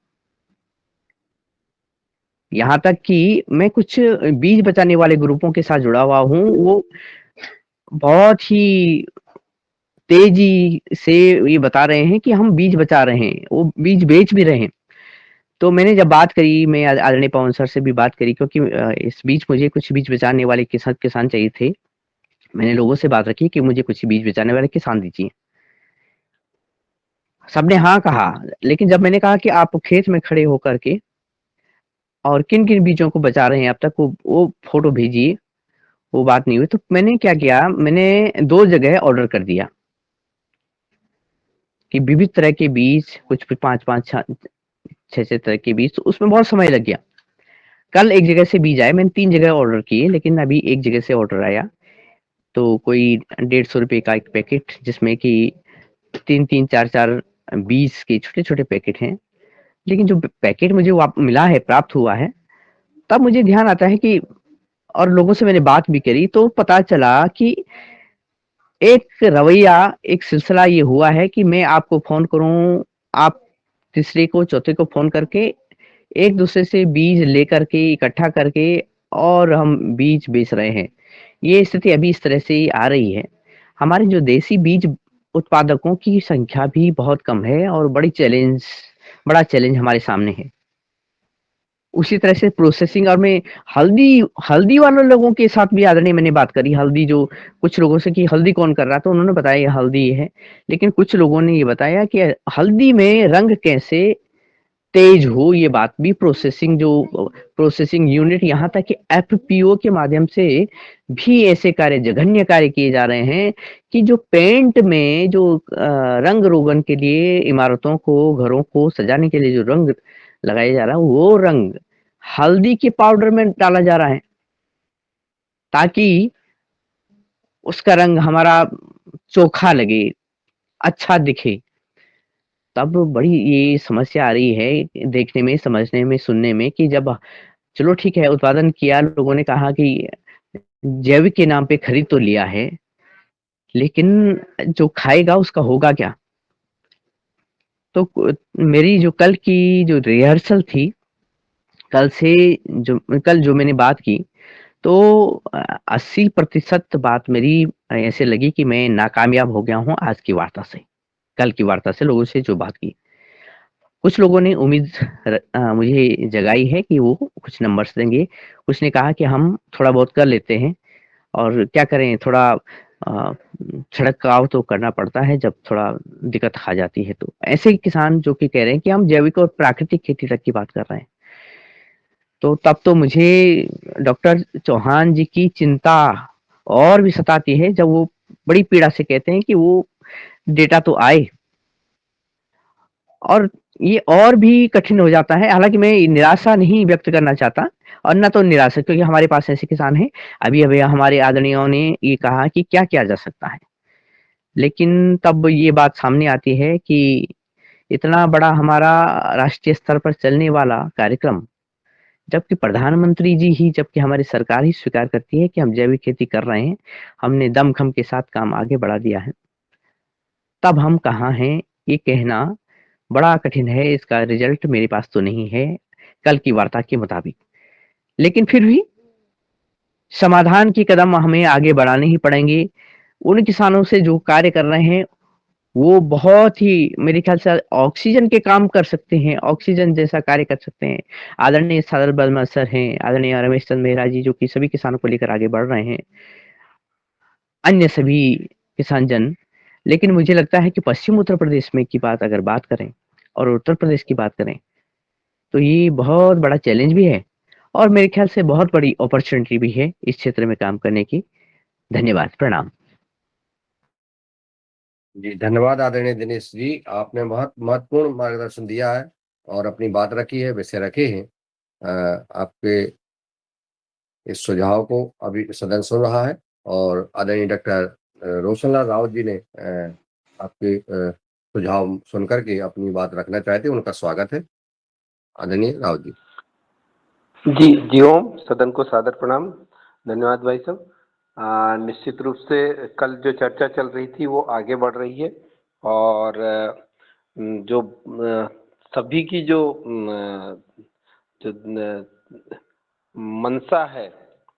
यहाँ तक कि मैं कुछ बीज बचाने वाले ग्रुपों के साथ जुड़ा हुआ हूँ, वो बहुत ही तेजी से ये बता रहे हैं कि हम बीज बचा रहे हैं, वो बीज बेच भी रहे हैं। तो मैंने जब बात करी, मैं आदरणीय पवन सर से भी बात करी, क्योंकि इस बीच मुझे कुछ बीज बचाने वाले किसान चाहिए थे। मैंने लोगों से बात रखी कि मुझे कुछ बीज बचाने वाले किसान दीजिए। सबने हाँ कहा, लेकिन जब मैंने कहा कि आप खेत में खड़े होकर के और किन किन बीजों को बचा रहे हैं अब तक, वो फोटो भेजिए, वो बात नहीं हुई। तो मैंने क्या किया, मैंने 2 जगह ऑर्डर कर दिया कि विविध तरह के बीज, कुछ 5-5, 6-6 तरह के बीज। तो उसमें बहुत समय लग गया। कल एक जगह से बीज आए, मैंने 3 जगह ऑर्डर किए, लेकिन अभी एक जगह से ऑर्डर आया। तो कोई 150 रुपए का एक पैकेट, जिसमें कि 3-3, 4-4 बीज के छोटे-छोटे पैकेट हैं। लेकिन जो पैकेट मुझे मिला है, प्राप्त हुआ है, तब मुझे ध्यान आता है कि, और लोगों से मैंने बात भी करी तो पता चला कि एक रवैया, एक सिलसिला ये हुआ है कि मैं आपको फ़ोन करूँ, आप तीसरे को, चौथे को फ़ोन करके एक दूसरे से बीज लेकर के, इकट्ठा करके, और हम बीज बेच रहे हैं। ये स्थिति अभी इस तरह से आ रही है। हमारे जो देसी बीज उत्पादकों की संख्या भी बहुत कम है और बड़ा चैलेंज हमारे सामने है। उसी तरह से प्रोसेसिंग, और मैं हल्दी वाले लोगों के साथ भी आदरणीय मैंने बात करी, हल्दी जो कुछ लोगों से कि हल्दी कौन कर रहा, तो उन्होंने बताया ये हल्दी है। लेकिन कुछ लोगों ने ये बताया कि हल्दी में रंग कैसे तेज हो, ये बात भी प्रोसेसिंग यूनिट, यहाँ तक कि एफपीओ के माध्यम से भी ऐसे कार्य, जघन्य कार्य किए जा रहे हैं कि जो पेंट में जो रंग रोगन के लिए, इमारतों को, घरों को सजाने के लिए जो रंग लगाया जा रहा है, वो रंग हल्दी के पाउडर में डाला जा रहा है, ताकि उसका रंग हमारा चोखा लगे, अच्छा दिखे। तब बड़ी ये समस्या आ रही है देखने में, समझने में, सुनने में, कि जब चलो ठीक है, उत्पादन किया, लोगों ने कहा कि जैविक के नाम पे खरीद तो लिया है, लेकिन जो खाएगा उसका होगा क्या? तो मेरी जो कल की जो रिहर्सल थी, कल जो मैंने बात की, तो 80% बात मेरी ऐसे लगी कि मैं नाकामयाब हो गया हूँ आज की वार्ता से, कल की वार्ता से, लोगों से जो बात की। कुछ लोगों ने उम्मीद मुझे जगाई है कि वो कुछ नंबर्स देंगे। कुछ ने कहा कि हम थोड़ा बहुत कर लेते हैं, और क्या करें, थोड़ा छिड़काव तो करना पड़ता है जब थोड़ा दिक्कत आ जाती है। तो ऐसे ही किसान जो कि कह रहे हैं कि हम जैविक और प्राकृतिक खेती तक की बात कर रहे हैं। तो तब तो मुझे डॉक्टर चौहान जी की चिंता और भी सताती है, जब वो बड़ी पीड़ा से कहते हैं कि वो डेटा तो आए, और ये और भी कठिन हो जाता है। हालाँकि मैं निराशा नहीं व्यक्त करना चाहता, और ना तो निराशा, क्योंकि हमारे पास ऐसे किसान हैं। अभी-अभी हमारे आदरणीयों ने ये कहा कि क्या किया जा सकता है। लेकिन तब ये बात सामने आती है कि इतना बड़ा हमारा राष्ट्रीय स्तर पर चलने वाला कार्यक्रम, जबकि प्रधानमंत्री जी ही, जबकि हमारी सरकार ही स्वीकार करती है कि हम जैविक खेती कर रहे हैं, हमने दमखम के साथ काम आगे बढ़ा दिया है। तब हम कहाँ हैं, ये कहना बड़ा कठिन है। इसका रिजल्ट मेरे पास तो नहीं है कल की वार्ता के मुताबिक, लेकिन फिर भी समाधान की कदम हमें आगे बढ़ाने ही पड़ेंगे। उन किसानों से जो कार्य कर रहे हैं, वो बहुत ही मेरे ख्याल से ऑक्सीजन के काम कर सकते हैं, ऑक्सीजन जैसा कार्य कर सकते हैं। आदरणीय सादर बर्मा सर हैं, आदरणीय रमेश चंद मेहरा जी, जो कि सभी किसानों को लेकर आगे बढ़ रहे हैं, अन्य सभी किसान जन। लेकिन मुझे लगता है कि पश्चिम उत्तर प्रदेश में की बात अगर बात करें, और उत्तर प्रदेश की बात करें, तो ये बहुत बड़ा चैलेंज भी है, और मेरे ख्याल से बहुत बड़ी अपॉर्चुनिटी भी है इस क्षेत्र में काम करने की। धन्यवाद, प्रणाम। जी, धन्यवाद आदरणीय दिनेश जी, आपने बहुत महत्वपूर्ण मार्गदर्शन दिया है और अपनी बात रखी है, विषय रखे हैं। आपके इस सुझाव को अभी सदन सुन रहा है, और आदरणीय डॉक्टर रोशनलाल राउत जी ने आपके सुझाव सुन करके अपनी बात रखना चाहते हैं। उनका स्वागत है, आदरणीय राउत जी। जी ओम, सदन को सादर प्रणाम। धन्यवाद भाई साहब। निश्चित रूप से कल जो चर्चा चल रही थी वो आगे बढ़ रही है, और जो सभी की जो मनसा है,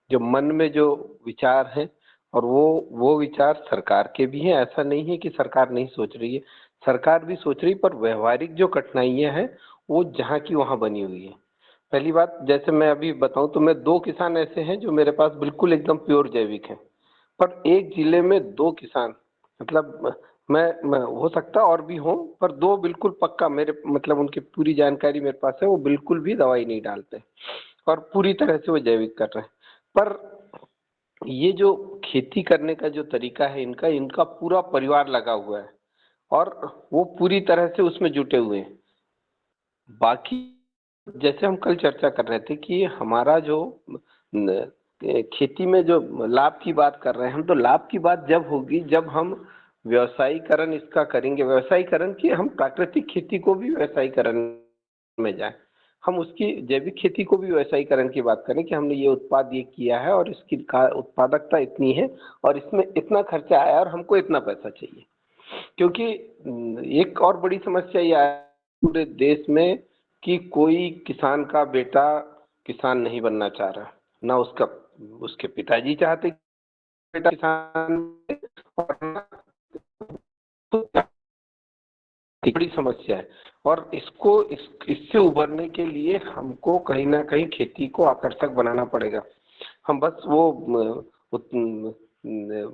जो मन में जो विचार है, और वो विचार सरकार के भी हैं। ऐसा नहीं है कि सरकार नहीं सोच रही है, सरकार भी सोच रही, पर व्यवहारिक जो कठिनाइयां हैं वो जहाँ की वहाँ बनी हुई है। पहली बात, जैसे मैं अभी बताऊं तो मैं 2 किसान ऐसे हैं जो मेरे पास बिल्कुल एकदम प्योर जैविक हैं, पर एक जिले में 2 किसान, मतलब मैं हो सकता और भी हों, पर 2 बिल्कुल पक्का मेरे, मतलब उनकी पूरी जानकारी मेरे पास है, वो बिल्कुल भी दवाई नहीं डालते और पूरी तरह से वो जैविक कर रहे हैं। पर ये जो खेती करने का जो तरीका है इनका पूरा परिवार लगा हुआ है और वो पूरी तरह से उसमें जुटे हुए हैं। बाकी जैसे हम कल चर्चा कर रहे थे कि हमारा जो खेती में जो लाभ की बात कर रहे हैं हम, तो लाभ की बात जब होगी जब हम व्यवसायीकरण इसका करेंगे, व्यवसायीकरण की हम प्राकृतिक खेती को भी व्यवसायीकरण में जाए, हम उसकी जैविक खेती को भी व्यवसायीकरण की बात करें कि हमने ये उत्पाद ये किया है और इसकी उत्पादकता इतनी है और इसमें इतना खर्चा आया और हमको इतना पैसा चाहिए। क्योंकि एक और बड़ी समस्या ये है पूरे देश में कि कोई किसान का बेटा किसान नहीं बनना चाह रहा, ना उसके पिताजी चाहते बेटा किसान और ना बड़ी समस्या है। और इससे उभरने के लिए हमको कहीं ना कहीं खेती को आकर्षक बनाना पड़ेगा। हम बस वो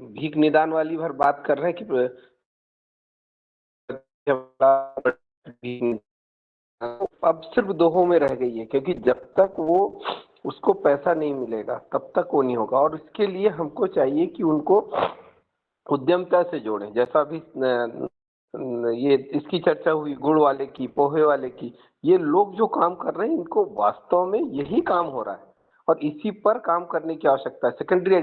भीख निदान वाली भर बात कर रहे हैं कि अब सिर्फ दोहों में रह गई है, क्योंकि जब तक वो उसको पैसा नहीं मिलेगा तब तक वो नहीं होगा। और इसके लिए हमको चाहिए कि उनको उद्यमता से जोड़ें। जैसा अभी ये इसकी चर्चा हुई गुड़ वाले की, पोहे वाले की, ये लोग जो काम कर रहे हैं इनको वास्तव में यही काम हो रहा है और इसी पर काम करने की आवश्यकता है। सेकेंडरी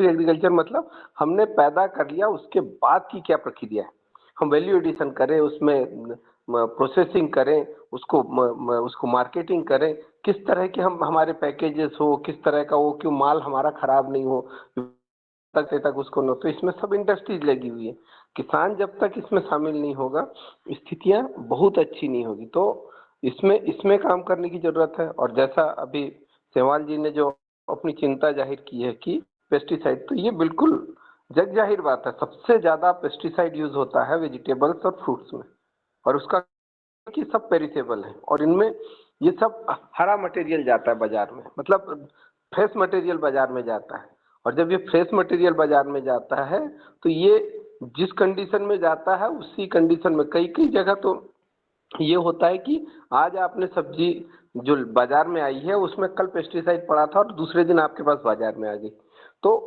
एग्रीकल्चर मतलब हमने पैदा कर लिया, उसके बाद की क्या प्रक्रिया है, हम वैल्यू एडिशन करें, उसमें प्रोसेसिंग करें, उसको मार्केटिंग करें, किस तरह के हमारे पैकेजेस हो, किस तरह का वो क्यों माल हमारा खराब नहीं हो तक उसको न, तो इसमें सब इंडस्ट्रीज लगी हुई है। किसान जब तक इसमें शामिल नहीं होगा स्थितियां बहुत अच्छी नहीं होगी। तो इसमें काम करने की जरूरत है। और जैसा अभी सेवाल जी ने जो अपनी चिंता जाहिर की है कि पेस्टिसाइड, तो ये बिल्कुल जग जाहिर बात है, सबसे ज्यादा पेस्टिसाइड यूज होता है वेजिटेबल्स और फ्रूट्स में, और उसका कि सब पेरिसेबल है और इनमें ये सब हरा मटेरियल जाता है बाजार में, मतलब फ्रेश मटेरियल बाजार में जाता है। और जब ये फ्रेश मटेरियल बाजार में जाता है तो ये जिस कंडीशन में जाता है उसी कंडीशन में कई जगह तो ये होता है कि आज आपने सब्जी जो बाजार में आई है उसमें कल पेस्टिसाइड पड़ा था और दूसरे दिन आपके पास बाजार में आ गई। तो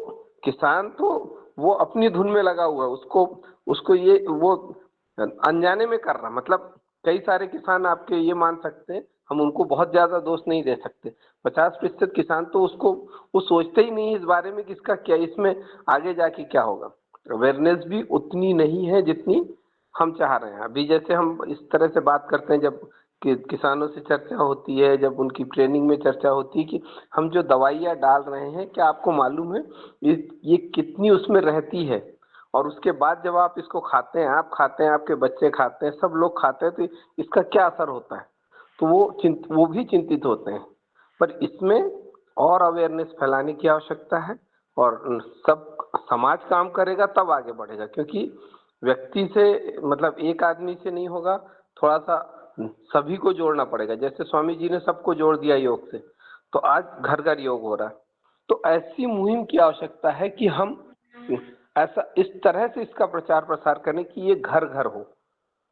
किसान तो वो अपनी धुन में लगा हुआ है, उसको ये वो अनजाने में कर रहा, मतलब कई सारे किसान आपके ये मान सकते हैं, हम उनको बहुत ज्यादा दोष नहीं दे सकते। 50% किसान तो वो सोचते ही नहीं इस बारे में कि इसका क्या, इसमें आगे जाके क्या होगा। अवेयरनेस भी उतनी नहीं है जितनी हम चाह रहे हैं। अभी जैसे हम इस तरह से बात करते हैं जब किसानों से चर्चा होती है, जब उनकी ट्रेनिंग में चर्चा होती है कि हम जो दवाइयाँ डाल रहे हैं क्या आपको मालूम है ये कितनी उसमें रहती है, और उसके बाद जब आप इसको खाते हैं, आप खाते हैं, आपके बच्चे खाते हैं, सब लोग खाते हैं, तो इसका क्या असर होता है। तो वो भी चिंतित होते हैं। पर इसमें और अवेयरनेस फैलाने की आवश्यकता है और सब समाज काम करेगा तब आगे बढ़ेगा, क्योंकि व्यक्ति से मतलब एक आदमी से नहीं होगा, थोड़ा सा सभी को जोड़ना पड़ेगा। जैसे स्वामी जी ने सबको जोड़ दिया योग से, तो आज घर घर योग हो रहा है। तो ऐसी मुहिम की आवश्यकता है कि हम ऐसा इस तरह से इसका प्रचार प्रसार करें कि ये घर घर हो।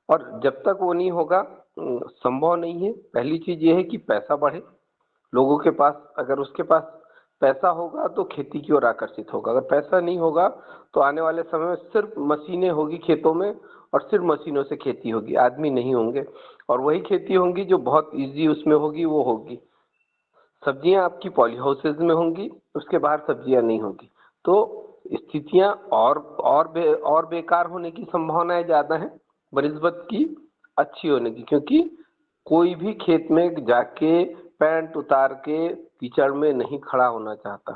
और जब तक वो नहीं होगा संभव नहीं है। पहली चीज ये है कि पैसा बढ़े लोगों के पास, अगर उसके पास पैसा होगा तो खेती की ओर आकर्षित होगा। अगर पैसा नहीं होगा तो आने वाले समय में सिर्फ मशीनें होगी खेतों में और सिर्फ मशीनों से खेती होगी, आदमी नहीं होंगे। और वही खेती होंगी जो बहुत इजी उसमें होगी, वो होगी सब्जियां आपकी पॉली हाउसेज में होंगी, उसके बाहर सब्जियां नहीं होगी। तो स्थितियां और बेकार होने की संभावनाएं ज्यादा है बनिस्बत की अच्छी होने की, क्योंकि कोई भी खेत में जाके पैंट उतार के कीचड़ में नहीं खड़ा होना चाहता।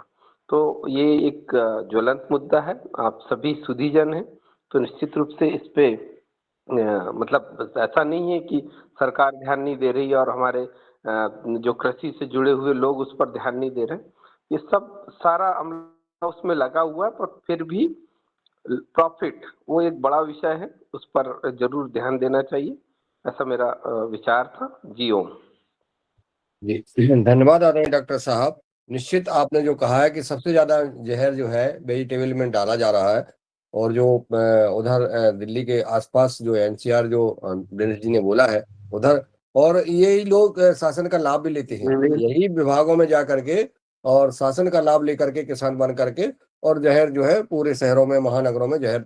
तो ये एक ज्वलंत मुद्दा है। आप सभी सुधीजन हैं तो निश्चित रूप से इस पे मतलब ऐसा नहीं है कि सरकार ध्यान नहीं दे रही और हमारे जो कृषि से जुड़े हुए लोग उस पर ध्यान नहीं दे रहे। ये सब सारा अमला उसमें लगा हुआ है, पर फिर भी प्रॉफिट वो एक बड़ा विषय है, उस पर जरूर ध्यान देना चाहिए, ऐसा मेरा विचार था। जी ओम। जी धन्यवाद आदरणीय डॉक्टर साहब। निश्चित आपने जो कहा है कि सबसे ज्यादा जहर जो है वेजिटेबल में डाला जा रहा है, और जो उधर दिल्ली के आसपास जो एनसीआर जो दिनेश जी ने बोला है उधर, और यही लोग शासन का लाभ भी लेते हैं, यही विभागों में जा करके और शासन का लाभ लेकर के किसान बन करके और जहर जो है पूरे शहरों में महानगरों में जहर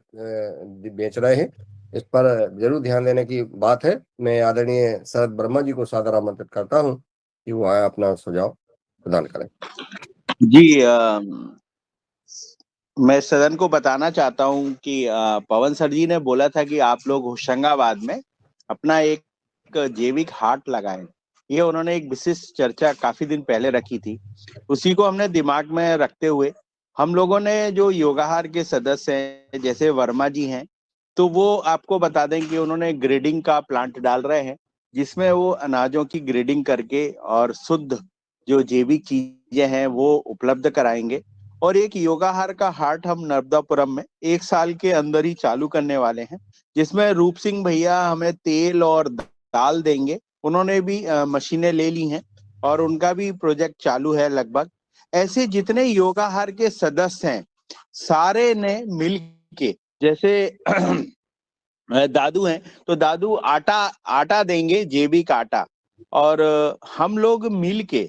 बेच रहे हैं। इस पर जरूर ध्यान देने की बात है। मैं आदरणीय शरद वर्मा जी को सादर आमंत्रित करता हूं कि वो आए अपना सुझाव प्रदान करें। जी, मैं सदन को बताना चाहता हूं कि पवन सर जी ने बोला था कि आप लोग होशंगाबाद में अपना एक जैविक हाट लगाएं। ये उन्होंने एक विशिष्ट चर्चा काफी दिन पहले रखी थी। उसी को हमने दिमाग में रखते हुए हम लोगों ने जो योगाहार के सदस्य हैं जैसे वर्मा जी हैं, तो वो आपको बता दें कि उन्होंने ग्रेडिंग का प्लांट डाल रहे हैं, जिसमें वो अनाजों की ग्रेडिंग करके और शुद्ध जो जैविक चीजें हैं वो उपलब्ध कराएंगे। और एक योगाहार का हाट हम नर्मदापुरम में 1 साल के अंदर ही चालू करने वाले हैं, जिसमें रूप सिंह भैया हमें तेल और दाल देंगे। उन्होंने भी मशीनें ले ली हैं और उनका भी प्रोजेक्ट चालू है लगभग। ऐसे जितने योगाहार के सदस्य हैं सारे ने मिल के, जैसे दादू हैं तो दादू आटा देंगे, जैविक आटा, और हम लोग मिल के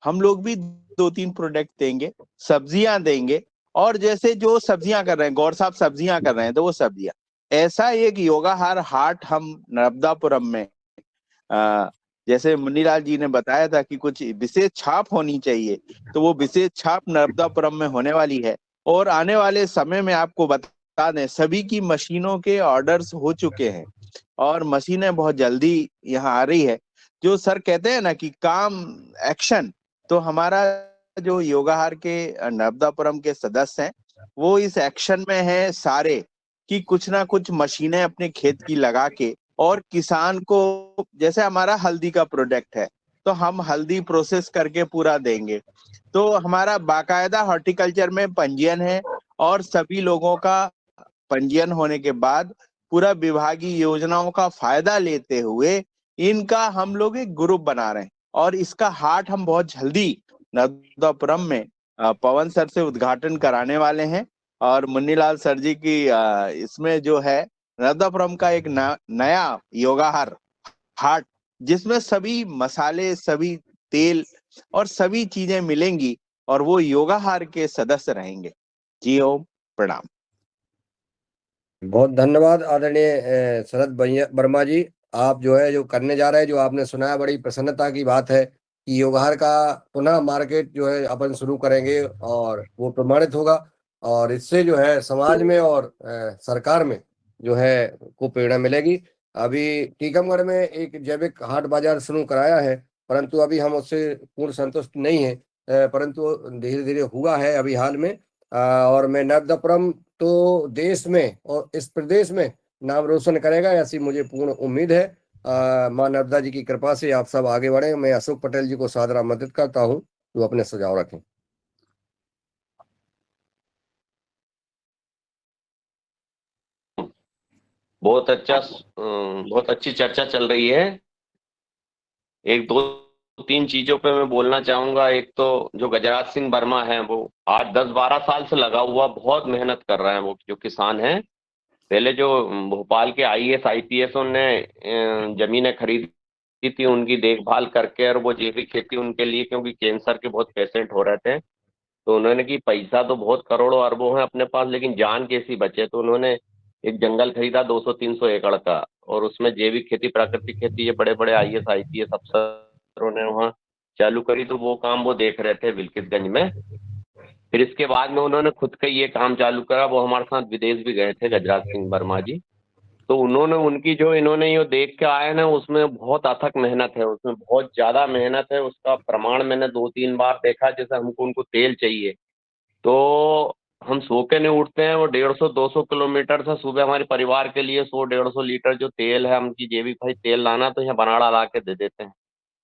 हम लोग भी 2-3 प्रोडक्ट देंगे, सब्जियां देंगे। और जैसे जो सब्जियां कर रहे हैं, गौर साहब सब्जियां कर रहे हैं तो वो सब्जियां, ऐसा एक योगाहार हाट हम नर्मदापुरम में, जैसे मुन्नीलाल जी ने बताया था कि कुछ विशेष छाप होनी चाहिए, तो वो विशेष छाप नर्मदापुरम में होने वाली है। और आने वाले समय में आपको बता दें, सभी की मशीनों के ऑर्डर्स हो चुके हैं और मशीनें बहुत जल्दी यहाँ आ रही है। जो सर कहते हैं ना कि काम एक्शन, तो हमारा जो योगाहार के नर्मदापुरम के सदस्य हैं वो इस एक्शन में है सारे, कि कुछ ना कुछ मशीनें अपने खेत की लगा के और किसान को, जैसे हमारा हल्दी का प्रोडक्ट है तो हम हल्दी प्रोसेस करके पूरा देंगे। तो हमारा बाकायदा हॉर्टिकल्चर में पंजीयन है और सभी लोगों का पंजीयन होने के बाद पूरा विभागीय योजनाओं का फायदा लेते हुए इनका हम लोग एक ग्रुप बना रहे हैं। और इसका हाट हम बहुत जल्दी नर्मदापुरम में पवन सर से उद्घाटन कराने वाले हैं। और मुन्नीलाल सर जी की इसमें जो है नर्मदापुरम का एक नया योगाहार हाट, जिसमें सभी मसाले, सभी तेल और सभी चीजें मिलेंगी और वो योगाहार के सदस्य रहेंगे। जी ओम, प्रणाम। बहुत धन्यवाद आदरणीय शरद वर्मा जी। आप जो है जो करने जा रहे हैं, जो आपने सुनाया, बड़ी प्रसन्नता की बात है कि योगाहार का पुनः मार्केट जो है अपन शुरू करेंगे और वो प्रमाणित होगा, और इससे जो है समाज में और सरकार में जो है को प्रेरणा मिलेगी। अभी टीकमगढ़ में एक जैविक हाट बाजार शुरू कराया है, परंतु अभी हम उससे पूर्ण संतुष्ट नहीं है, परंतु धीरे धीरे हुआ है अभी हाल में। और मैं नर्मदापुरम तो देश में और इस प्रदेश में नाम रोशन करेगा, ऐसी मुझे पूर्ण उम्मीद है। माँ नर्मदा जी की कृपा से आप सब आगे बढ़े। मैं अशोक पटेल जी को सादर आमंत्रित करता हूं, जो अपने सुझाव रखें। बहुत अच्छा, बहुत अच्छी चर्चा चल रही है। एक दो तीन चीजों पे मैं बोलना चाहूंगा। एक तो जो गजराज सिंह वर्मा है वो 8-10-12 साल से लगा हुआ बहुत मेहनत कर रहे हैं। वो जो किसान हैं, पहले जो भोपाल के IAS IPS ने जमीनें खरीदी थी, उनकी देखभाल करके, और वो जैविक खेती उनके लिए, क्योंकि कैंसर के बहुत पेशेंट हो रहे थे, तो उन्होंने की पैसा तो बहुत करोड़ों अरबों है अपने पास, लेकिन जान कैसी बचे, तो उन्होंने एक जंगल खरीदा 200-300 एकड़ का, और उसमें जैविक खेती, प्राकृतिक खेती, ये बड़े बड़े IAS IPS अफसरों ने वहाँ चालू करी। तो वो काम वो देख रहे थे बिल्किसगंज में। फिर इसके बाद में उन्होंने खुद का ये काम चालू करा। वो हमारे साथ विदेश भी गए थे, गजराज सिंह वर्मा जी। तो उन्होंने उनकी जो इन्होंने ये देख के आए ना, उसमें बहुत अथक मेहनत है, उसमें बहुत ज्यादा मेहनत है। उसका प्रमाण मैंने 2-3 बार देखा। जैसे हमको उनको तेल चाहिए तो हम सो के नहीं उठते हैं, वो 150-200 किलोमीटर से सुबह हमारे परिवार के लिए 100-150 लीटर जो तेल है, हम की जैविक भाई तेल लाना, तो यहाँ बनाड़ा ला के दे देते हैं।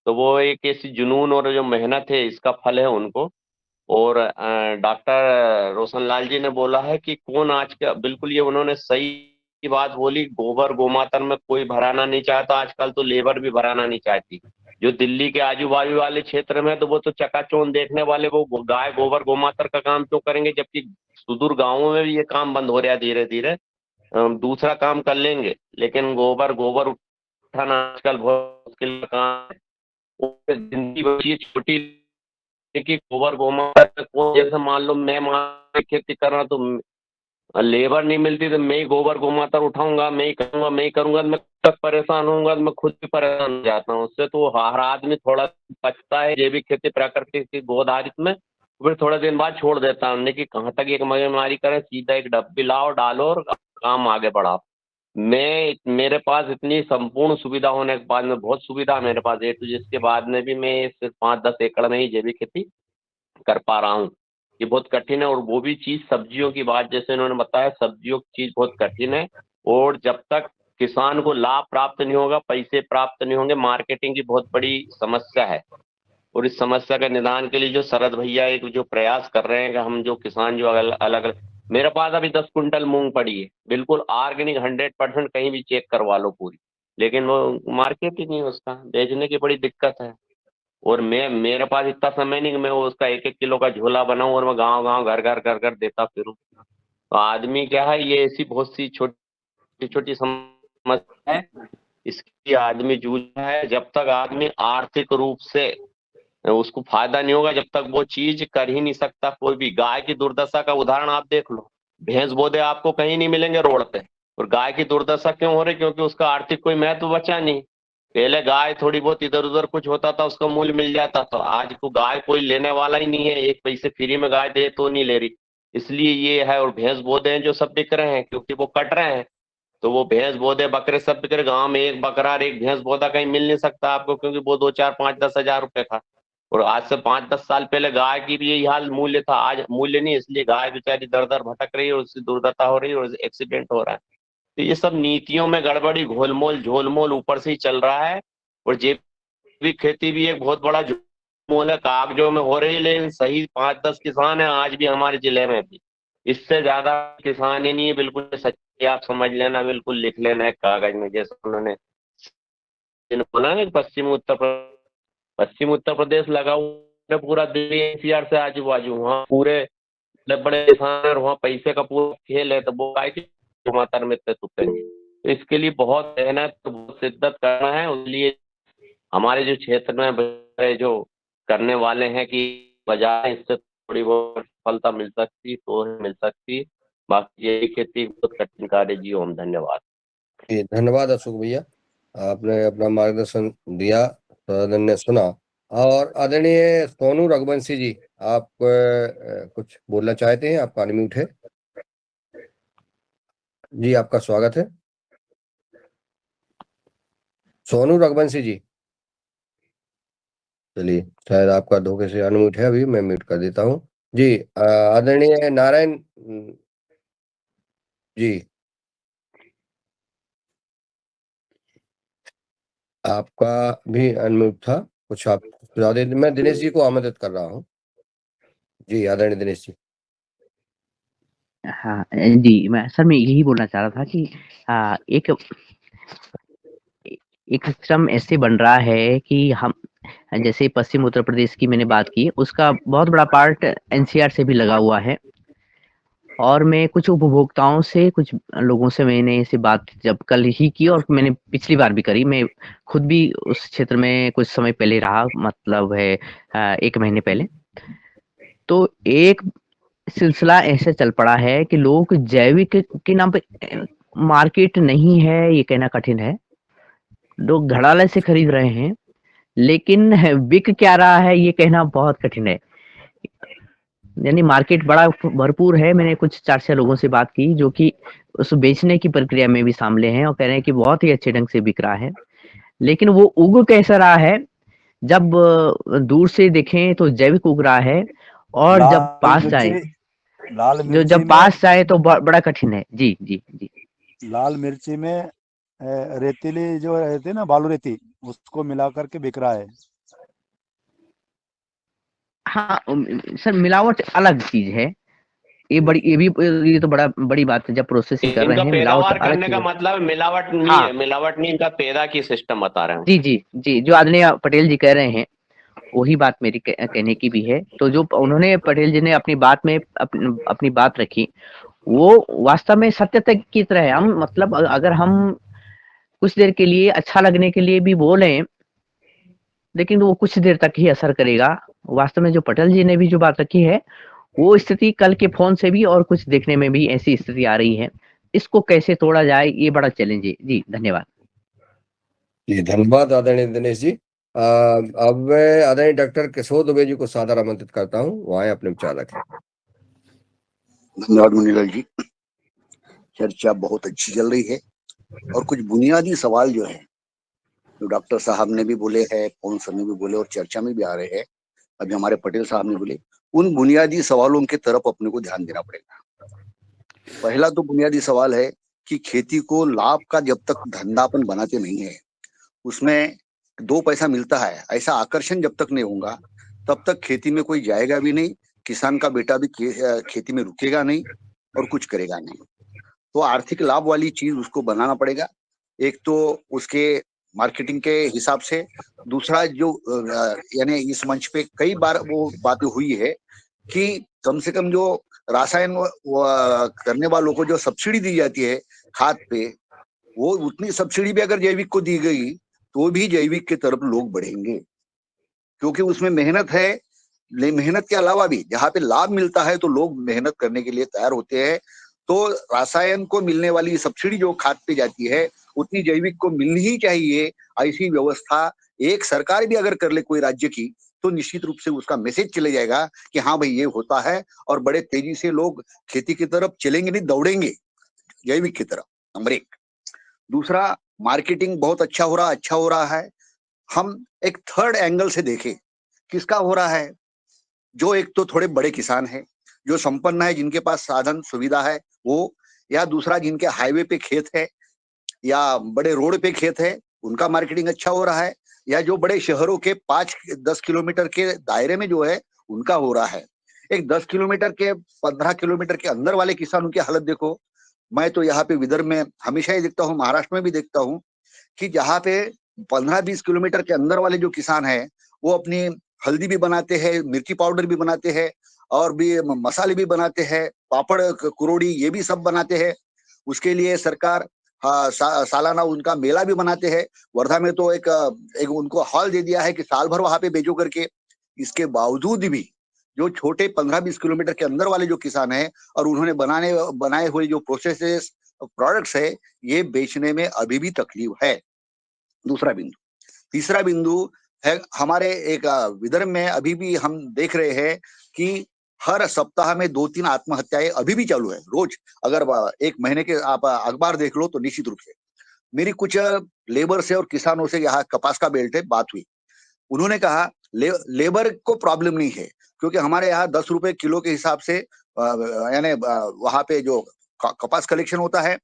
तो वो एक ऐसी जुनून और जो मेहनत है, इसका फल है उनको। और डॉक्टर रोशनलाल जी ने बोला है कि कौन आज का, बिल्कुल ये उन्होंने सही बात बोली। गोबर गोमातर में कोई भराना नहीं चाहता आजकल, तो लेबर भी भराना नहीं चाहती। जो दिल्ली के आजू बाजू वाले क्षेत्र में, तो वो तो चकाचौंध देखने वाले, वो गाय गोबर गोमातर का काम क्यों करेंगे, जबकि सुदूर गांवों में भी ये काम बंद हो रहा है धीरे धीरे। दूसरा काम कर लेंगे, लेकिन गोबर गोबर उठाना आजकल बहुत मुश्किल का काम है। जिंदगी बची है छोटी, कि गोबर गोमाता को, जैसे मान लो मैं खेती कर रहा, तो और लेबर नहीं मिलती तो मैं ही गोबर गोमातर उठाऊंगा, मैं ही करूंगा तो मैं तक परेशान होऊंगा, तो मैं खुद भी परेशान हो जाता हूँ उससे। तो हर आदमी थोड़ा बचता है जैविक खेती प्राकृतिक की गोद आधारित में, फिर थोड़े दिन बाद छोड़ देता हूँ कि कहाँ तक एक मगजमारी करें, सीधा एक डब्बी लाओ डालो और काम आगे बढ़ाओ। मेरे पास इतनी संपूर्ण सुविधा होने के बाद में, बहुत सुविधा मेरे पास ए टू जेड के बाद में भी मैं सिर्फ 5-10 एकड़ में ही जैविक खेती कर पा रहा हूँ। ये बहुत कठिन है। और वो भी चीज सब्जियों की बात जैसे इन्होंने बताया, सब्जियों की चीज बहुत कठिन है। और जब तक किसान को लाभ प्राप्त नहीं होगा, पैसे प्राप्त नहीं होंगे, मार्केटिंग की बहुत बड़ी समस्या है। और इस समस्या के निदान के लिए जो शरद भैया एक जो प्रयास कर रहे हैं कि हम जो किसान जो अलग मेरे पास अभी 10 कुंटल मूंग पड़ी है, बिल्कुल ऑर्गेनिक 100%, कहीं भी चेक करवा लो पूरी, लेकिन वो मार्केट ही नहीं है, उसका बेचने की बड़ी दिक्कत है। और मेरे पास इतना समय नहीं कि मैं उसका 1-1 किलो का झोला बनाऊं और मैं गांव गांव घर घर कर कर देता फिरूं। तो आदमी क्या है, ये ऐसी बहुत सी छोटी छोटी समस्या है, इसकी आदमी जूझ रहा है। जब तक आदमी आर्थिक रूप से उसको फायदा नहीं होगा, जब तक वो चीज कर ही नहीं सकता। कोई भी गाय की दुर्दशा का उदाहरण आप देख लो, भैंस बोधे आपको कहीं नहीं मिलेंगे रोड पे। और गाय की दुर्दशा क्यों हो रही? क्योंकि उसका आर्थिक कोई महत्व बचा नहीं। पहले गाय थोड़ी बहुत इधर उधर कुछ होता था, उसका मूल्य मिल जाता था। आज को गाय कोई लेने वाला ही नहीं है, 1 पैसे फ्री में गाय दे तो नहीं ले रही, इसलिए ये है। और भैंस बोधे हैं जो सब बिक रहे हैं, क्योंकि वो कट रहे हैं। तो वो भैंस बोधे बकरे सब बिक रहे। गाँव में एक बकरा और एक भैंस बोधा कहीं मिल नहीं सकता आपको, क्योंकि वो 2, 4, 5, 10 हजार रुपए का। और आज से 5-10 साल पहले गाय की भी यही हाल मूल्य था, आज मूल्य नहीं। इसलिए गाय बेचारी दर दर भटक रही है और उससे दुर्दशा हो रही है और एक्सीडेंट हो रहा है। तो ये सब नीतियों में गड़बड़ी, घोलमोल झोलमोल ऊपर से ही चल रहा है। और जैविक खेती भी एक बहुत बड़ा झोलमोल है, कागजों में हो रही है, लेकिन सही 5-10 किसान है आज भी हमारे जिले में भी। इससे ज्यादा किसान ही नहीं है, बिल्कुल सच्ची आप समझ लेना, बिल्कुल लिख लेना एक कागज में। जैसे उन्होंने बोला ना पश्चिम उत्तर प्रदेश लगा हुआ पूरा दिल्ली एनसीआर से आजू बाजू, वहाँ पूरे बड़े बड़े किसान और वहाँ पैसे का पूरा खेल है। तो वो गाय की मात्रा में तुपेंगे। तो इसके लिए बहुत मेहनत, बहुत शिद्दत करना है। इसलिए हमारे जो क्षेत्र में जो करने वाले हैं कि बजाय इससे थोड़ी बहुत सफलता मिल सकती तो मिल सकती। बाकी ये खेती बहुत कठिन कार्य जी। ओम धन्यवाद। धन्यवाद अशोक भैया, आपने अपना मार्गदर्शन दिया, सदन ने सुना। और आदरणीय सोनू रघुवंशी जी, आप कुछ बोलना चाहते हैं? आपका अनम्यूट है जी, आपका स्वागत है। सोनू रघुवंशी जी, चलिए शायद आपका धोखे से अनम्यूट है, अभी मैं म्यूट कर देता हूँ जी। आदरणीय नारायण जी, आपका भी अनम्यूट था, कुछ आप सुझाव दे। मैं दिनेश जी को आमंत्रित कर रहा हूँ जी। आदरणीय दिनेश जी। हाँ जी, मैं यही बोलना चाह रहा था कि एक सिस्टम ऐसे बन रहा है कि हम जैसे पश्चिम उत्तर प्रदेश की मैंने बात की, उसका बहुत बड़ा पार्ट एनसीआर से भी लगा हुआ है। और मैं कुछ उपभोक्ताओं से, कुछ लोगों से मैंने ऐसे बात जब कल ही की और मैंने पिछली बार भी करी। मैं खुद भी उस क्षेत्र में कुछ समय पहले रहा, मतलब है 1 महीने पहले। तो एक सिलसिला ऐसे चल पड़ा है कि लोग जैविक के नाम पे, मार्केट नहीं है ये कहना कठिन है, लोग धड़ाले से खरीद रहे हैं, लेकिन बिक क्या रहा है ये कहना बहुत कठिन है। यानी मार्केट बड़ा भरपूर है। मैंने कुछ 4-6 लोगों से बात की जो कि उस बेचने की प्रक्रिया में भी शामिल हैं और कह रहे हैं कि बहुत ही अच्छे ढंग से बिक रहा है, लेकिन वो उग कैसा रहा है? जब दूर से देखें तो जैविक उग रहा है, और जब पास जाए, जब पास जाए तो बड़ा कठिन है। जी जी जी। लाल मिर्ची में रेतीली जो रहती है ना, बालू रेती, उसको मिला करके बिक रहा है। हाँ सर, मिलावट अलग चीज है। ये तो बड़ी बात है। जब प्रोसेसिंग कर रहे हैं, पैदावार करने का मतलब मिलावट नहीं है, मिलावट नहीं, इनका पैदा की सिस्टम बता रहे हैं। जी जी जी, जो आदरणीय पटेल जी कह रहे हैं वही बात मेरी कहने की भी है। तो जो उन्होंने, पटेल जी ने अपनी बात में अपनी बात रखी, वो वास्तव में सत्य की तरह है। हम मतलब अगर हम कुछ देर के लिए अच्छा लगने के लिए भी बोलें, लेकिन वो कुछ देर तक ही असर करेगा। वास्तव में जो पटेल जी ने भी जो बात रखी है वो स्थिति कल के फोन से भी और कुछ देखने में भी ऐसी स्थिति आ रही है। इसको कैसे तोड़ा जाए, ये बड़ा चैलेंज है। जी धन्यवाद। जी धन्यवाद आदरणीय दिनेश जी। अब मैं आदरणीय डॉक्टर किशोर दुबे जी को सादर आमंत्रित करता हूँ, वो आए अपने विचार रखें। धन्यवाद मुनीलाल जी। चर्चा बहुत अच्छी चल रही है और कुछ बुनियादी सवाल जो है, जो डॉक्टर साहब ने भी बोले हैं, पवन सर ने भी बोले और चर्चा में भी आ रहे हैं, अभी हमारे पटेल साहब ने बोले, उन बुनियादी सवालों की तरफ अपने को ध्यान देना पड़ेगा। पहला तो बुनियादी सवाल है कि खेती को लाभ का जब तक धंधा अपन बनाते नहीं है, उसमें 2 पैसा मिलता है ऐसा आकर्षण जब तक नहीं होगा, तब तक खेती में कोई जाएगा भी नहीं, किसान का बेटा भी खेती में रुकेगा नहीं और कुछ करेगा नहीं। तो आर्थिक लाभ वाली चीज उसको बनाना पड़ेगा। एक तो उसके मार्केटिंग के हिसाब से, दूसरा जो यानी इस मंच पे कई बार वो बातें हुई है कि कम से कम जो रासायन करने वालों को जो सब्सिडी दी जाती है खाद पे, वो उतनी सब्सिडी भी अगर जैविक को दी गई तो भी जैविक की तरफ लोग बढ़ेंगे, क्योंकि उसमें मेहनत है। मेहनत के अलावा भी जहाँ पे लाभ मिलता है तो लोग मेहनत करने के लिए तैयार होते हैं। तो रासायन को मिलने वाली सब्सिडी जो खाद पे जाती है, उतनी जैविक को मिलनी ही चाहिए। ऐसी व्यवस्था एक सरकार भी अगर कर ले कोई राज्य की, तो निश्चित रूप से उसका मैसेज चले जाएगा कि हाँ भाई ये होता है और बड़े तेजी से लोग खेती की तरफ चलेंगे, नहीं दौड़ेंगे जैविक की तरफ। नंबर 1। दूसरा, मार्केटिंग बहुत अच्छा हो रहा है। हम एक थर्ड एंगल से देखें, किसका हो रहा है? जो एक तो थोड़े बड़े किसान हैं, जो संपन्न है, जिनके पास साधन सुविधा है वो, या दूसरा जिनके हाईवे पे खेत है या बड़े रोड पे खेत है, उनका मार्केटिंग अच्छा हो रहा है, या जो बड़े शहरों के 5-10 किलोमीटर के दायरे में जो है उनका हो रहा है। एक 10 किलोमीटर के 15 किलोमीटर के अंदर वाले किसानों की हालत देखो। मैं तो यहाँ पे विदर्भ में हमेशा ही देखता हूँ, महाराष्ट्र में भी देखता हूँ कि जहाँ पे 15-20 किलोमीटर के अंदर वाले जो किसान हैं, वो अपनी हल्दी भी बनाते हैं, मिर्ची पाउडर भी बनाते हैं और भी मसाले भी बनाते हैं, पापड़ कुरोड़ी ये भी सब बनाते हैं। उसके लिए सरकार सालाना उनका मेला भी बनाते हैं। वर्धा में तो एक उनको हॉल दे दिया है कि साल भर वहां पे बेचो करके। इसके बावजूद भी जो छोटे 15-20 किलोमीटर के अंदर वाले जो किसान हैं और उन्होंने बनाए हुए जो प्रोसेसेस प्रोडक्ट्स है, ये बेचने में अभी भी तकलीफ है। दूसरा बिंदु। तीसरा बिंदु है, हमारे एक विदर्भ में अभी भी हम देख रहे हैं कि हर सप्ताह में 2-3 आत्महत्याएं अभी भी चालू है रोज। अगर एक महीने के आप अखबार देख लो तो निश्चित रूप से। मेरी कुछ लेबर से और किसानों से, यहाँ कपास का बेल्ट है, बात हुई। उन्होंने कहा लेबर को प्रॉब्लम नहीं है, क्योंकि हमारे यहाँ 10 रुपए किलो के हिसाब से यानी वहां पे जो कपास कलेक्शन होता है,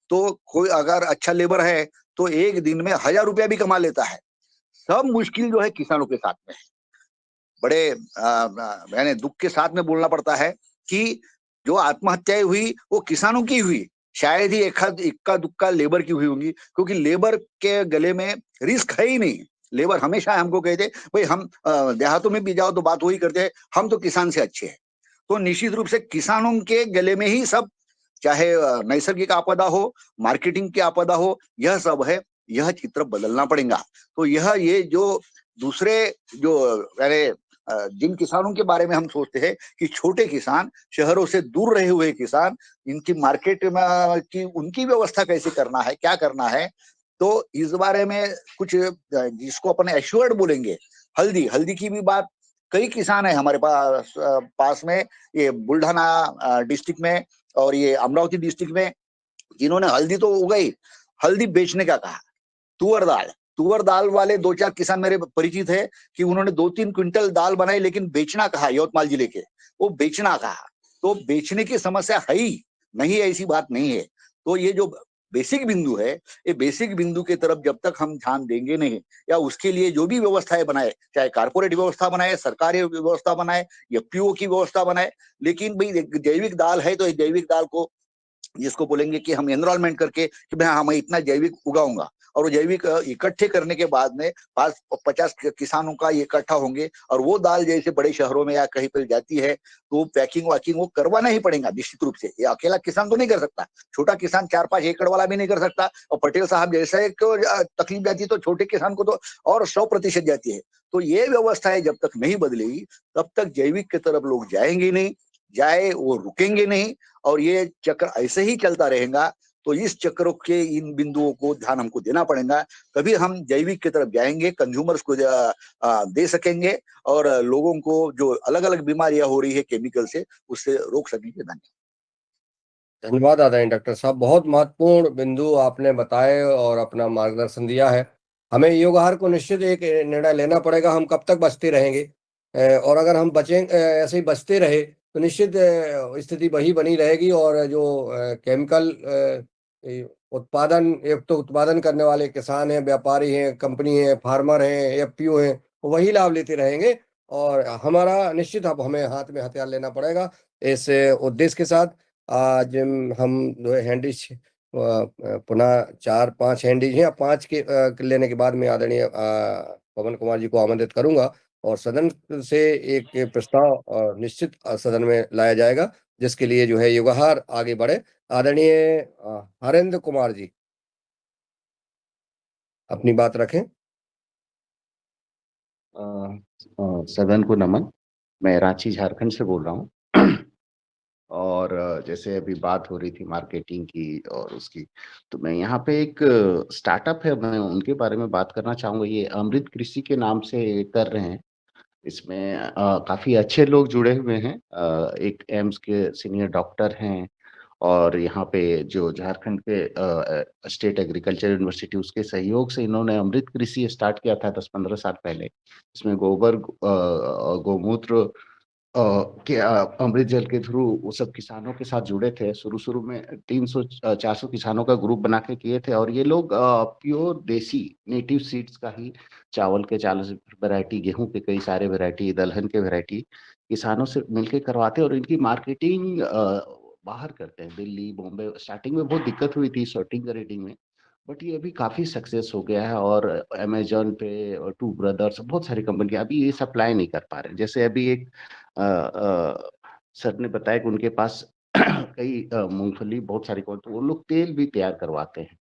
तो कोई अगर अच्छा लेबर है तो एक दिन में 1000 रुपया भी कमा लेता है। सब मुश्किल जो है किसानों के साथ में है। बड़े यानी दुख के साथ में बोलना पड़ता है कि जो आत्महत्याएं हुई वो किसानों की हुई, शायद ही इक्का दुक्का लेबर की हुई होंगी, क्योंकि लेबर के गले में रिस्क है ही नहीं। लेबर हमेशा हमको कहते भाई हम देहातों में भी जाओ तो बात वही करते हैं, हम तो किसान से अच्छे हैं। तो निश्चित रूप से किसानों के गले में ही सब, चाहे नैसर्गिक आपदा हो, मार्केटिंग की आपदा हो, यह सब है। यह चित्र बदलना पड़ेगा। तो ये जो दूसरे जो जिन किसानों के बारे में हम सोचते हैं कि छोटे किसान, शहरों से दूर रहे हुए किसान, इनकी मार्केट में की उनकी व्यवस्था कैसे करना है, क्या करना है, तो इस बारे में कुछ जिसको अपन एश्योर्ड बोलेंगे। हल्दी की भी बात, कई किसान है हमारे पास में, ये बुल्ढाना डिस्ट्रिक्ट में और ये अमरावती डिस्ट्रिक्ट में, जिन्होंने हल्दी तो उगाई, हल्दी बेचने का कहा। तुअर दाल वाले 2-4 किसान मेरे परिचित है कि उन्होंने 2-3 क्विंटल दाल बनाई, लेकिन बेचना कहा, यवतमाल जिले के, वो बेचना कहा। तो बेचने की समस्या है ही नहीं, ऐसी बात नहीं है। तो ये जो बेसिक बिंदु है, ये बेसिक बिंदु की तरफ जब तक हम ध्यान देंगे नहीं, या उसके लिए जो भी व्यवस्थाएं बनाए, चाहे कारपोरेट व्यवस्था बनाए, सरकारी व्यवस्था बनाए, एफपीओ की व्यवस्था बनाए, लेकिन भाई जैविक दाल है तो जैविक दाल को जिसको बोलेंगे कि हम एनरोलमेंट करके कि भाई हाँ मैं इतना जैविक उगाऊंगा, और वो जैविक इकट्ठे करने के बाद में 50 किसानों का इकट्ठा होंगे और वो दाल जैसे बड़े शहरों में या कहीं पर जाती है, तो पैकिंग वाकिंग वो करवाना ही पड़ेगा निश्चित रूप से। ये अकेला किसान तो नहीं कर सकता, छोटा किसान 4-5 एकड़ वाला भी नहीं कर सकता। और पटेल साहब जैसा एक तकलीफ जाती है तो छोटे किसान को तो और 100% जाती है। तो ये व्यवस्थाएं जब तक नहीं बदलेगी, तब तक जैविक की तरफ लोग जाएंगे नहीं। जाए वो रुकेंगे नहीं, और ये चक्र ऐसे ही चलता रहेगा। तो इस चक्रों के इन बिंदुओं को ध्यान हमको देना पड़ेगा, तभी हम जैविक की तरफ जाएंगे, कंज्यूमर्स को दे सकेंगे, और लोगों को जो अलग अलग बीमारियां हो रही है केमिकल से, उससे रोक सकेंगे। धन्यवाद आदरणीय डॉक्टर साहब, बहुत महत्वपूर्ण बिंदु आपने बताए और अपना मार्गदर्शन दिया है। हमें योगाहार को निश्चित एक निर्णय लेना पड़ेगा, हम कब तक बचते रहेंगे, और अगर हम बचें ऐसे ही बचते रहे तो निश्चित स्थिति वही बनी रहेगी, और जो केमिकल उत्पादन करने वाले किसान हैं, व्यापारी हैं, कंपनी हैं, फार्मर हैं, एफपीओ हैं, वही लाभ लेते रहेंगे, और हमारा निश्चित अब हमें हाथ में हथियार लेना पड़ेगा। इस उद्देश्य के साथ आज हम जो है हैंडीज पुनः 4-5 हैंडीज हैं, 5 के लेने के बाद मैं आदरणीय पवन कुमार जी को आमंत्रित करूंगा, और सदन से एक प्रस्ताव निश्चित सदन में लाया जाएगा, जिसके लिए जो है योगाहार आगे बढ़े। आदरणीय हरेंद्र कुमार जी अपनी बात रखें। सदन को नमन। मैं रांची झारखंड से बोल रहा हूँ और जैसे अभी बात हो रही थी मार्केटिंग की और उसकी, तो मैं यहाँ पे एक स्टार्टअप है, मैं उनके बारे में बात करना चाहूँगा। ये अमृत कृषि के नाम से कर रहे हैं। इसमें काफ़ी अच्छे लोग जुड़े हुए हैं। एक एम्स के सीनियर डॉक्टर हैं, और यहाँ पे जो झारखंड के स्टेट एग्रीकल्चर यूनिवर्सिटी, उसके सहयोग से इन्होंने अमृत कृषि स्टार्ट किया था 10-15 साल पहले। इसमें गोबर, गौमूत्र के अमृत जल के थ्रू वो सब किसानों के साथ जुड़े थे। शुरू में 300-400 किसानों का ग्रुप बना के किए थे, और ये लोग प्योर देसी नेटिव सीड्स का ही, चावल के 40 वैरायटी, गेहूं के कई सारे वैरायटी, दलहन के वैरायटी किसानों से मिलके करवाते हैं, और इनकी मार्केटिंग बाहर करते हैं, दिल्ली, बॉम्बे। स्टार्टिंग में बहुत दिक्कत हुई थी सॉर्टिंग रेटिंग में, बट ये अभी काफी सक्सेस हो गया है, और अमेजोन पे और टू ब्रदर्स, बहुत सारी कंपनी अभी ये सप्लाई नहीं कर पा रहे। जैसे अभी एक सर ने बताया कि उनके पास कई मूंगफली, बहुत सारी, तो वो लोग तेल भी तैयार करवाते हैं।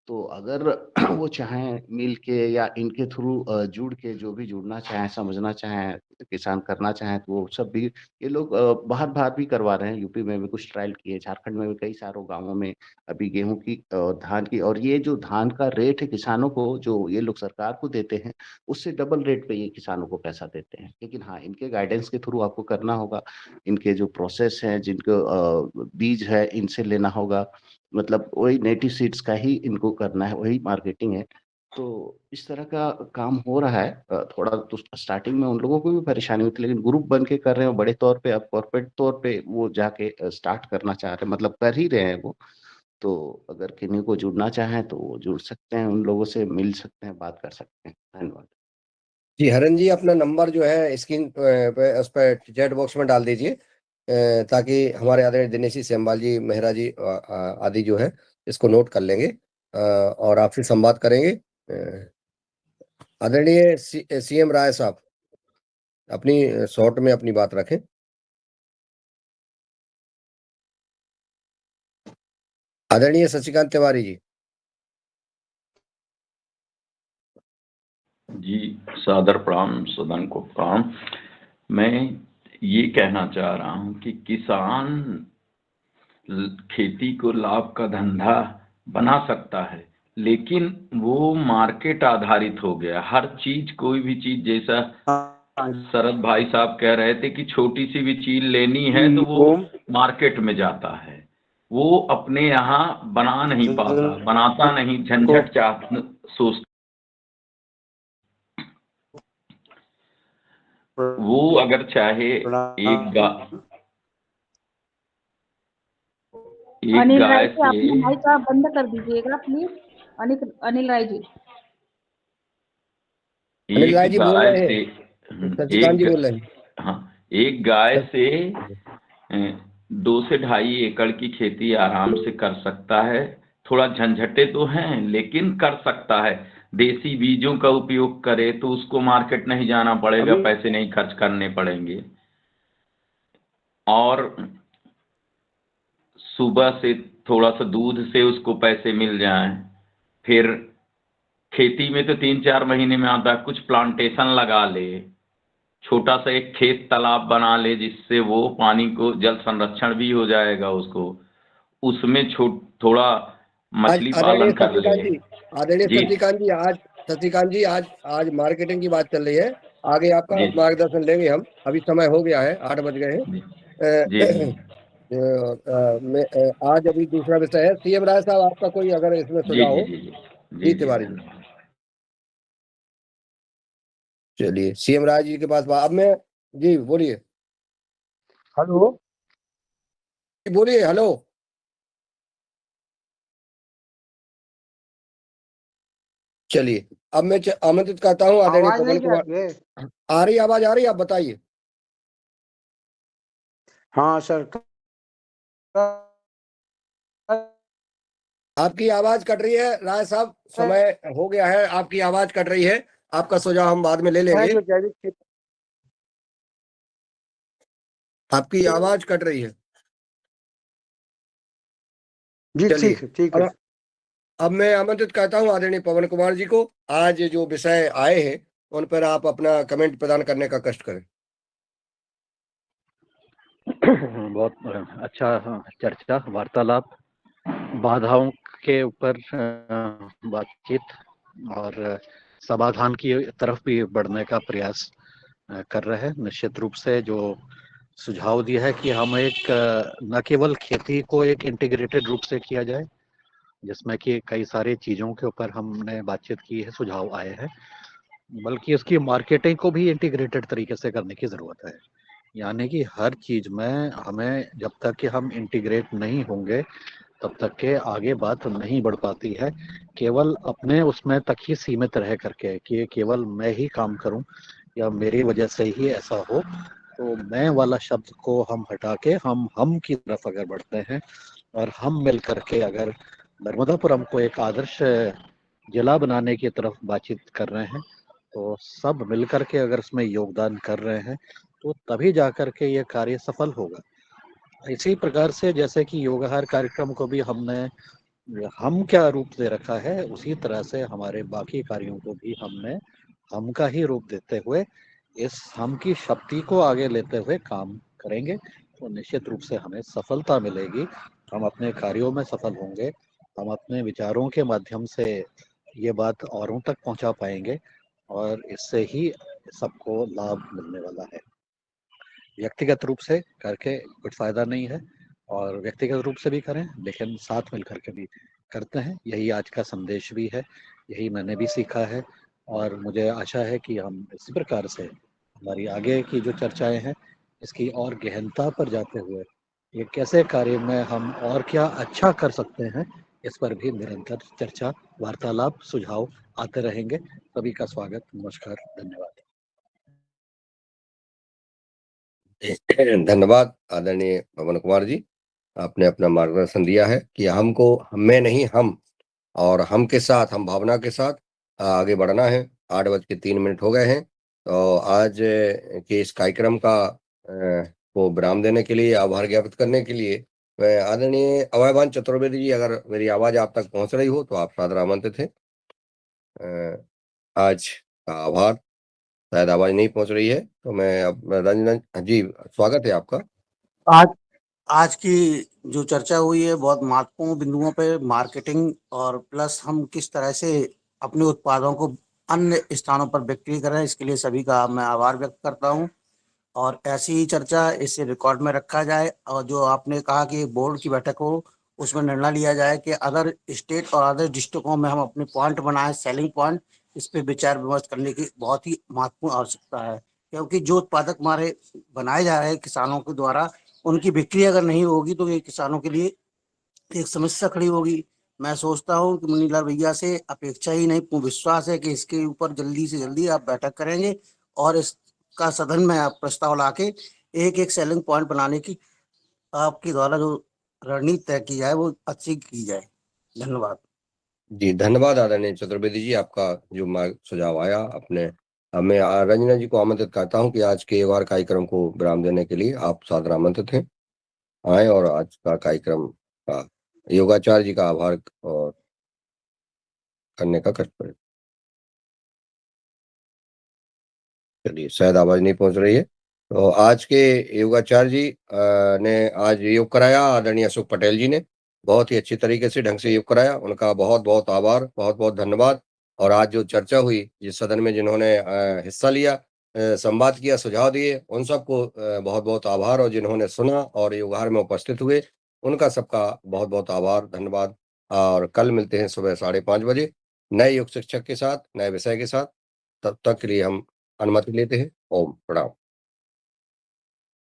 तो अगर वो चाहें मिल के या इनके थ्रू जुड़ के, जो भी जुड़ना चाहें, समझना चाहें, किसान करना चाहें, तो वो सब भी ये लोग बाहर भी करवा रहे हैं। यूपी में भी कुछ ट्रायल किए, झारखंड में भी कई सारों गांवों में अभी गेहूं की, धान की। और ये जो धान का रेट है किसानों को, जो ये लोग सरकार को देते हैं, उससे डबल रेट पे ये किसानों को पैसा देते हैं। लेकिन हाँ, इनके गाइडेंस के थ्रू आपको करना होगा, इनके जो प्रोसेस है, जिनको बीज है, इनसे लेना होगा। मतलब वही नेटिव सीड्स का ही इनको करना है, वही मार्केटिंग है। तो इस तरह का काम हो रहा है। थोड़ा तो स्टार्टिंग में उन लोगों को भी परेशानी होती, लेकिन ग्रुप बन के कर रहे हैं बड़े तौर पे। अब कॉर्पोरेट तौर पे वो जाके स्टार्ट करना चाह रहे हैं, मतलब कर ही रहे हैं वो। तो अगर किन्हीं को जुड़ना चाहें तो वो जुड़ सकते हैं, उन लोगों से मिल सकते हैं, बात कर सकते हैं। धन्यवाद जी। हरन जी, अपना नंबर जो है स्क्रीन पे उस पर चैट बॉक्स में डाल दीजिए, ताकि हमारे आदरणीय दिनेशी सेमवाल जी, मेहरा जी आदि जो है इसको नोट कर लेंगे और आपसे संवाद करेंगे। आदरणीय सीएम राय साहब अपनी शॉर्ट में अपनी बात रखें। आदरणीय शशिकांत तिवारी जी। जी, सादर प्रणाम, सदन को प्रणाम। मैं ये कहना चाह रहा हूं कि किसान खेती को लाभ का धंधा बना सकता है, लेकिन वो मार्केट आधारित हो गया। हर चीज, कोई भी चीज, जैसा शरद भाई साहब कह रहे थे कि छोटी सी भी चीज लेनी है तो वो मार्केट में जाता है, वो अपने यहाँ बना नहीं पाता, बनाता नहीं, झंझट सोचता। वो अगर चाहे एक अनिल राय गाय जी, अपना से, माइक आप बंद कर दीजिएगा प्लीज। अनिल राय जी। अनिल राय एक जी बोल गाय रहे से, हैं, शशिकांत जी बोल रहे हैं। हाँ, एक गाय से 2 से 2.5 एकड़ की खेती आराम से कर सकता है। थोड़ा झंझटे तो हैं, लेकिन कर सकता है। देसी बीजों का उपयोग करे तो उसको मार्केट नहीं जाना पड़ेगा, पैसे नहीं खर्च करने पड़ेंगे, और सुबह से थोड़ा सा दूध से उसको पैसे मिल जाएं। फिर खेती में तो 3-4 महीने में आता है, कुछ प्लांटेशन लगा ले, छोटा सा एक खेत तालाब बना ले, जिससे वो पानी को जल संरक्षण भी हो जाएगा उसको, उसमें थोड़ा मछली आदरणीय पालन कर ले। शशिकांत जी, आदरणीय जी शशिकांत जी, आज मार्केटिंग की बात चल रही है, आगे आपका जी मार्गदर्शन लेंगे हम। अभी समय हो गया है, 8 बज गए हैं। जी जी आज अभी दूसरा विषय है। सीएम राय साहब, आपका कोई अगर इसमें जी सुझाव जी हो। जी जी जी तिवारी जी, चलिए सीएम राय जी के पास अब मैं, जी बोलिए। हेलो, बोलिए। हेलो, चलिए अब मैं आमंत्रित करता हूँ आदरणीय आवाज पवन नहीं कुमार। जाती है? आ रही आवाज, आ रही, आप बताइए। हाँ सर। आपकी आवाज कट रही है राय साहब, समय हो गया है, आपकी आवाज कट रही है। आपका सुझाव हम बाद में ले लेंगे। जो जैविक खेती, आपकी आवाज कट रही है। जी चलिए ठीक है। अब मैं आमंत्रित करता हूं आदरणीय पवन कुमार जी को। आज जो विषय आए हैं उन पर आप अपना कमेंट प्रदान करने का कष्ट करें। बहुत अच्छा चर्चा, वार्तालाप, बाधाओं के ऊपर बातचीत और समाधान की तरफ भी बढ़ने का प्रयास कर रहे हैं। निश्चित रूप से जो सुझाव दिया है कि हम एक न केवल खेती को एक इंटीग्रेटेड रूप से किया जाए, जिसमें कि कई सारी चीज़ों के ऊपर हमने बातचीत की है, सुझाव आए हैं, बल्कि उसकी मार्केटिंग को भी इंटीग्रेटेड तरीके से करने की ज़रूरत है। यानी कि हर चीज़ में हमें, जब तक कि हम इंटीग्रेट नहीं होंगे तब तक के आगे बात नहीं बढ़ पाती है। केवल अपने उसमें तक ही सीमित रह करके कि केवल मैं ही काम करूं या मेरी वजह से ही ऐसा हो, तो मैं वाला शब्द को हम हटा के हम की तरफ अगर बढ़ते हैं और हम मिल करके अगर नर्मदापुरम को एक आदर्श जिला बनाने की तरफ बातचीत कर रहे हैं, तो सब मिल करके अगर इसमें योगदान कर रहे हैं तो तभी जा करके ये कार्य सफल होगा। इसी प्रकार से जैसे कि योगाहार कार्यक्रम को भी हमने हम क्या रूप दे रखा है, उसी तरह से हमारे बाकी कार्यों को भी हमने हम का ही रूप देते हुए, इस हम की शक्ति को आगे लेते हुए काम करेंगे तो निश्चित रूप से हमें सफलता मिलेगी। हम अपने कार्यों में सफल होंगे, हम अपने विचारों के माध्यम से ये बात औरों तक पहुंचा पाएंगे और इससे ही सबको लाभ मिलने वाला है। व्यक्तिगत रूप से करके कुछ फायदा नहीं है और व्यक्तिगत रूप से भी करें, लेकिन साथ मिल करके भी करते हैं। यही आज का संदेश भी है, यही मैंने भी सीखा है और मुझे आशा है कि हम इसी प्रकार से हमारी आगे की जो चर्चाएं हैं, इसकी और गहनता पर जाते हुए ये कैसे कार्य में हम और क्या अच्छा कर सकते हैं, इस पर भी निरंतर चर्चा, वार्तालाप, सुझाव आते रहेंगे। सभी का स्वागत, नमस्कार, धन्यवाद। धन्यवाद आदरणीय पवन कुमार जी, आपने अपना मार्गदर्शन दिया है कि हमको, मैं नहीं हम, और हम के साथ, हम भावना के साथ आगे बढ़ना है। 8:03 हो गए हैं। तो आज के इस कार्यक्रम का को विराम देने के लिए, आभार ज्ञापित करने के लिए मैं आदरणीय अभयभान चतुर्वेदी जी, अगर मेरी आवाज आप तक पहुंच रही हो तो आप सादर आमंत्रित थे। आज का आभार। शायद आवाज नहीं पहुंच रही है तो मैं अब रंजन जी, स्वागत है आपका। आज की जो चर्चा हुई है बहुत महत्वपूर्ण बिंदुओं पे, मार्केटिंग और प्लस हम किस तरह से अपने उत्पादों को अन्य स्थानों पर बिक्री करें, इसके लिए सभी का मैं आभार व्यक्त करता हूं। और ऐसी ही चर्चा इसे रिकॉर्ड में रखा जाए और जो आपने कहा कि बोर्ड की बैठक हो, उसमें निर्णय लिया जाए कि अदर स्टेट और अदर डिस्ट्रिक्टों में हम अपने पॉइंट बनाए, सेलिंग पॉइंट, इस पे विचार विमर्श करने की बहुत ही महत्वपूर्ण आवश्यकता है। क्योंकि जो उत्पादक हमारे बनाए जा रहे हैं किसानों के द्वारा, उनकी बिक्री अगर नहीं होगी तो ये किसानों के लिए एक समस्या खड़ी होगी। मैं सोचता हूं कि मुनीलाल भैया से अपेक्षा ही नहीं, पूर्ण विश्वास है कि इसके ऊपर जल्दी से जल्दी आप बैठक करेंगे और इसका सदन में आप प्रस्ताव लाके एक एक सेलिंग पॉइंट बनाने की आपके द्वारा जो रणनीति तय की जाए वो अच्छी की जाए। धन्यवाद जी। धन्यवाद आदरणीय चतुर्वेदी जी, आपका जो सुझाव आया अपने, मैं रंजना जी को आमंत्रित करता हूं कि आज के वार कार्यक्रम को विराम देने के लिए आप सादर आमंत्रित हैं, आए और आज का कार्यक्रम का योगाचार्य जी का आभार और करने का कष्ट करें। चलिए, शायद आवाज नहीं पहुंच रही है। तो आज के योगाचार्य जी ने आज योग कराया, आदरणीय अशोक पटेल जी ने बहुत ही अच्छी तरीके से ढंग से योग कराया। उनका बहुत बहुत आभार, बहुत बहुत धन्यवाद। और आज जो चर्चा हुई, जिस सदन में जिन्होंने हिस्सा लिया, संवाद किया, सुझाव दिए, उन सबको बहुत बहुत आभार। और जिन्होंने सुना और योगाहार में उपस्थित हुए, उनका सबका बहुत बहुत आभार, धन्यवाद। और कल मिलते हैं सुबह 5:30 बजे नए योग शिक्षक के साथ, नए विषय के साथ। तब तक के लिए हम अनुमति लेते हैं। ओम प्रणाम।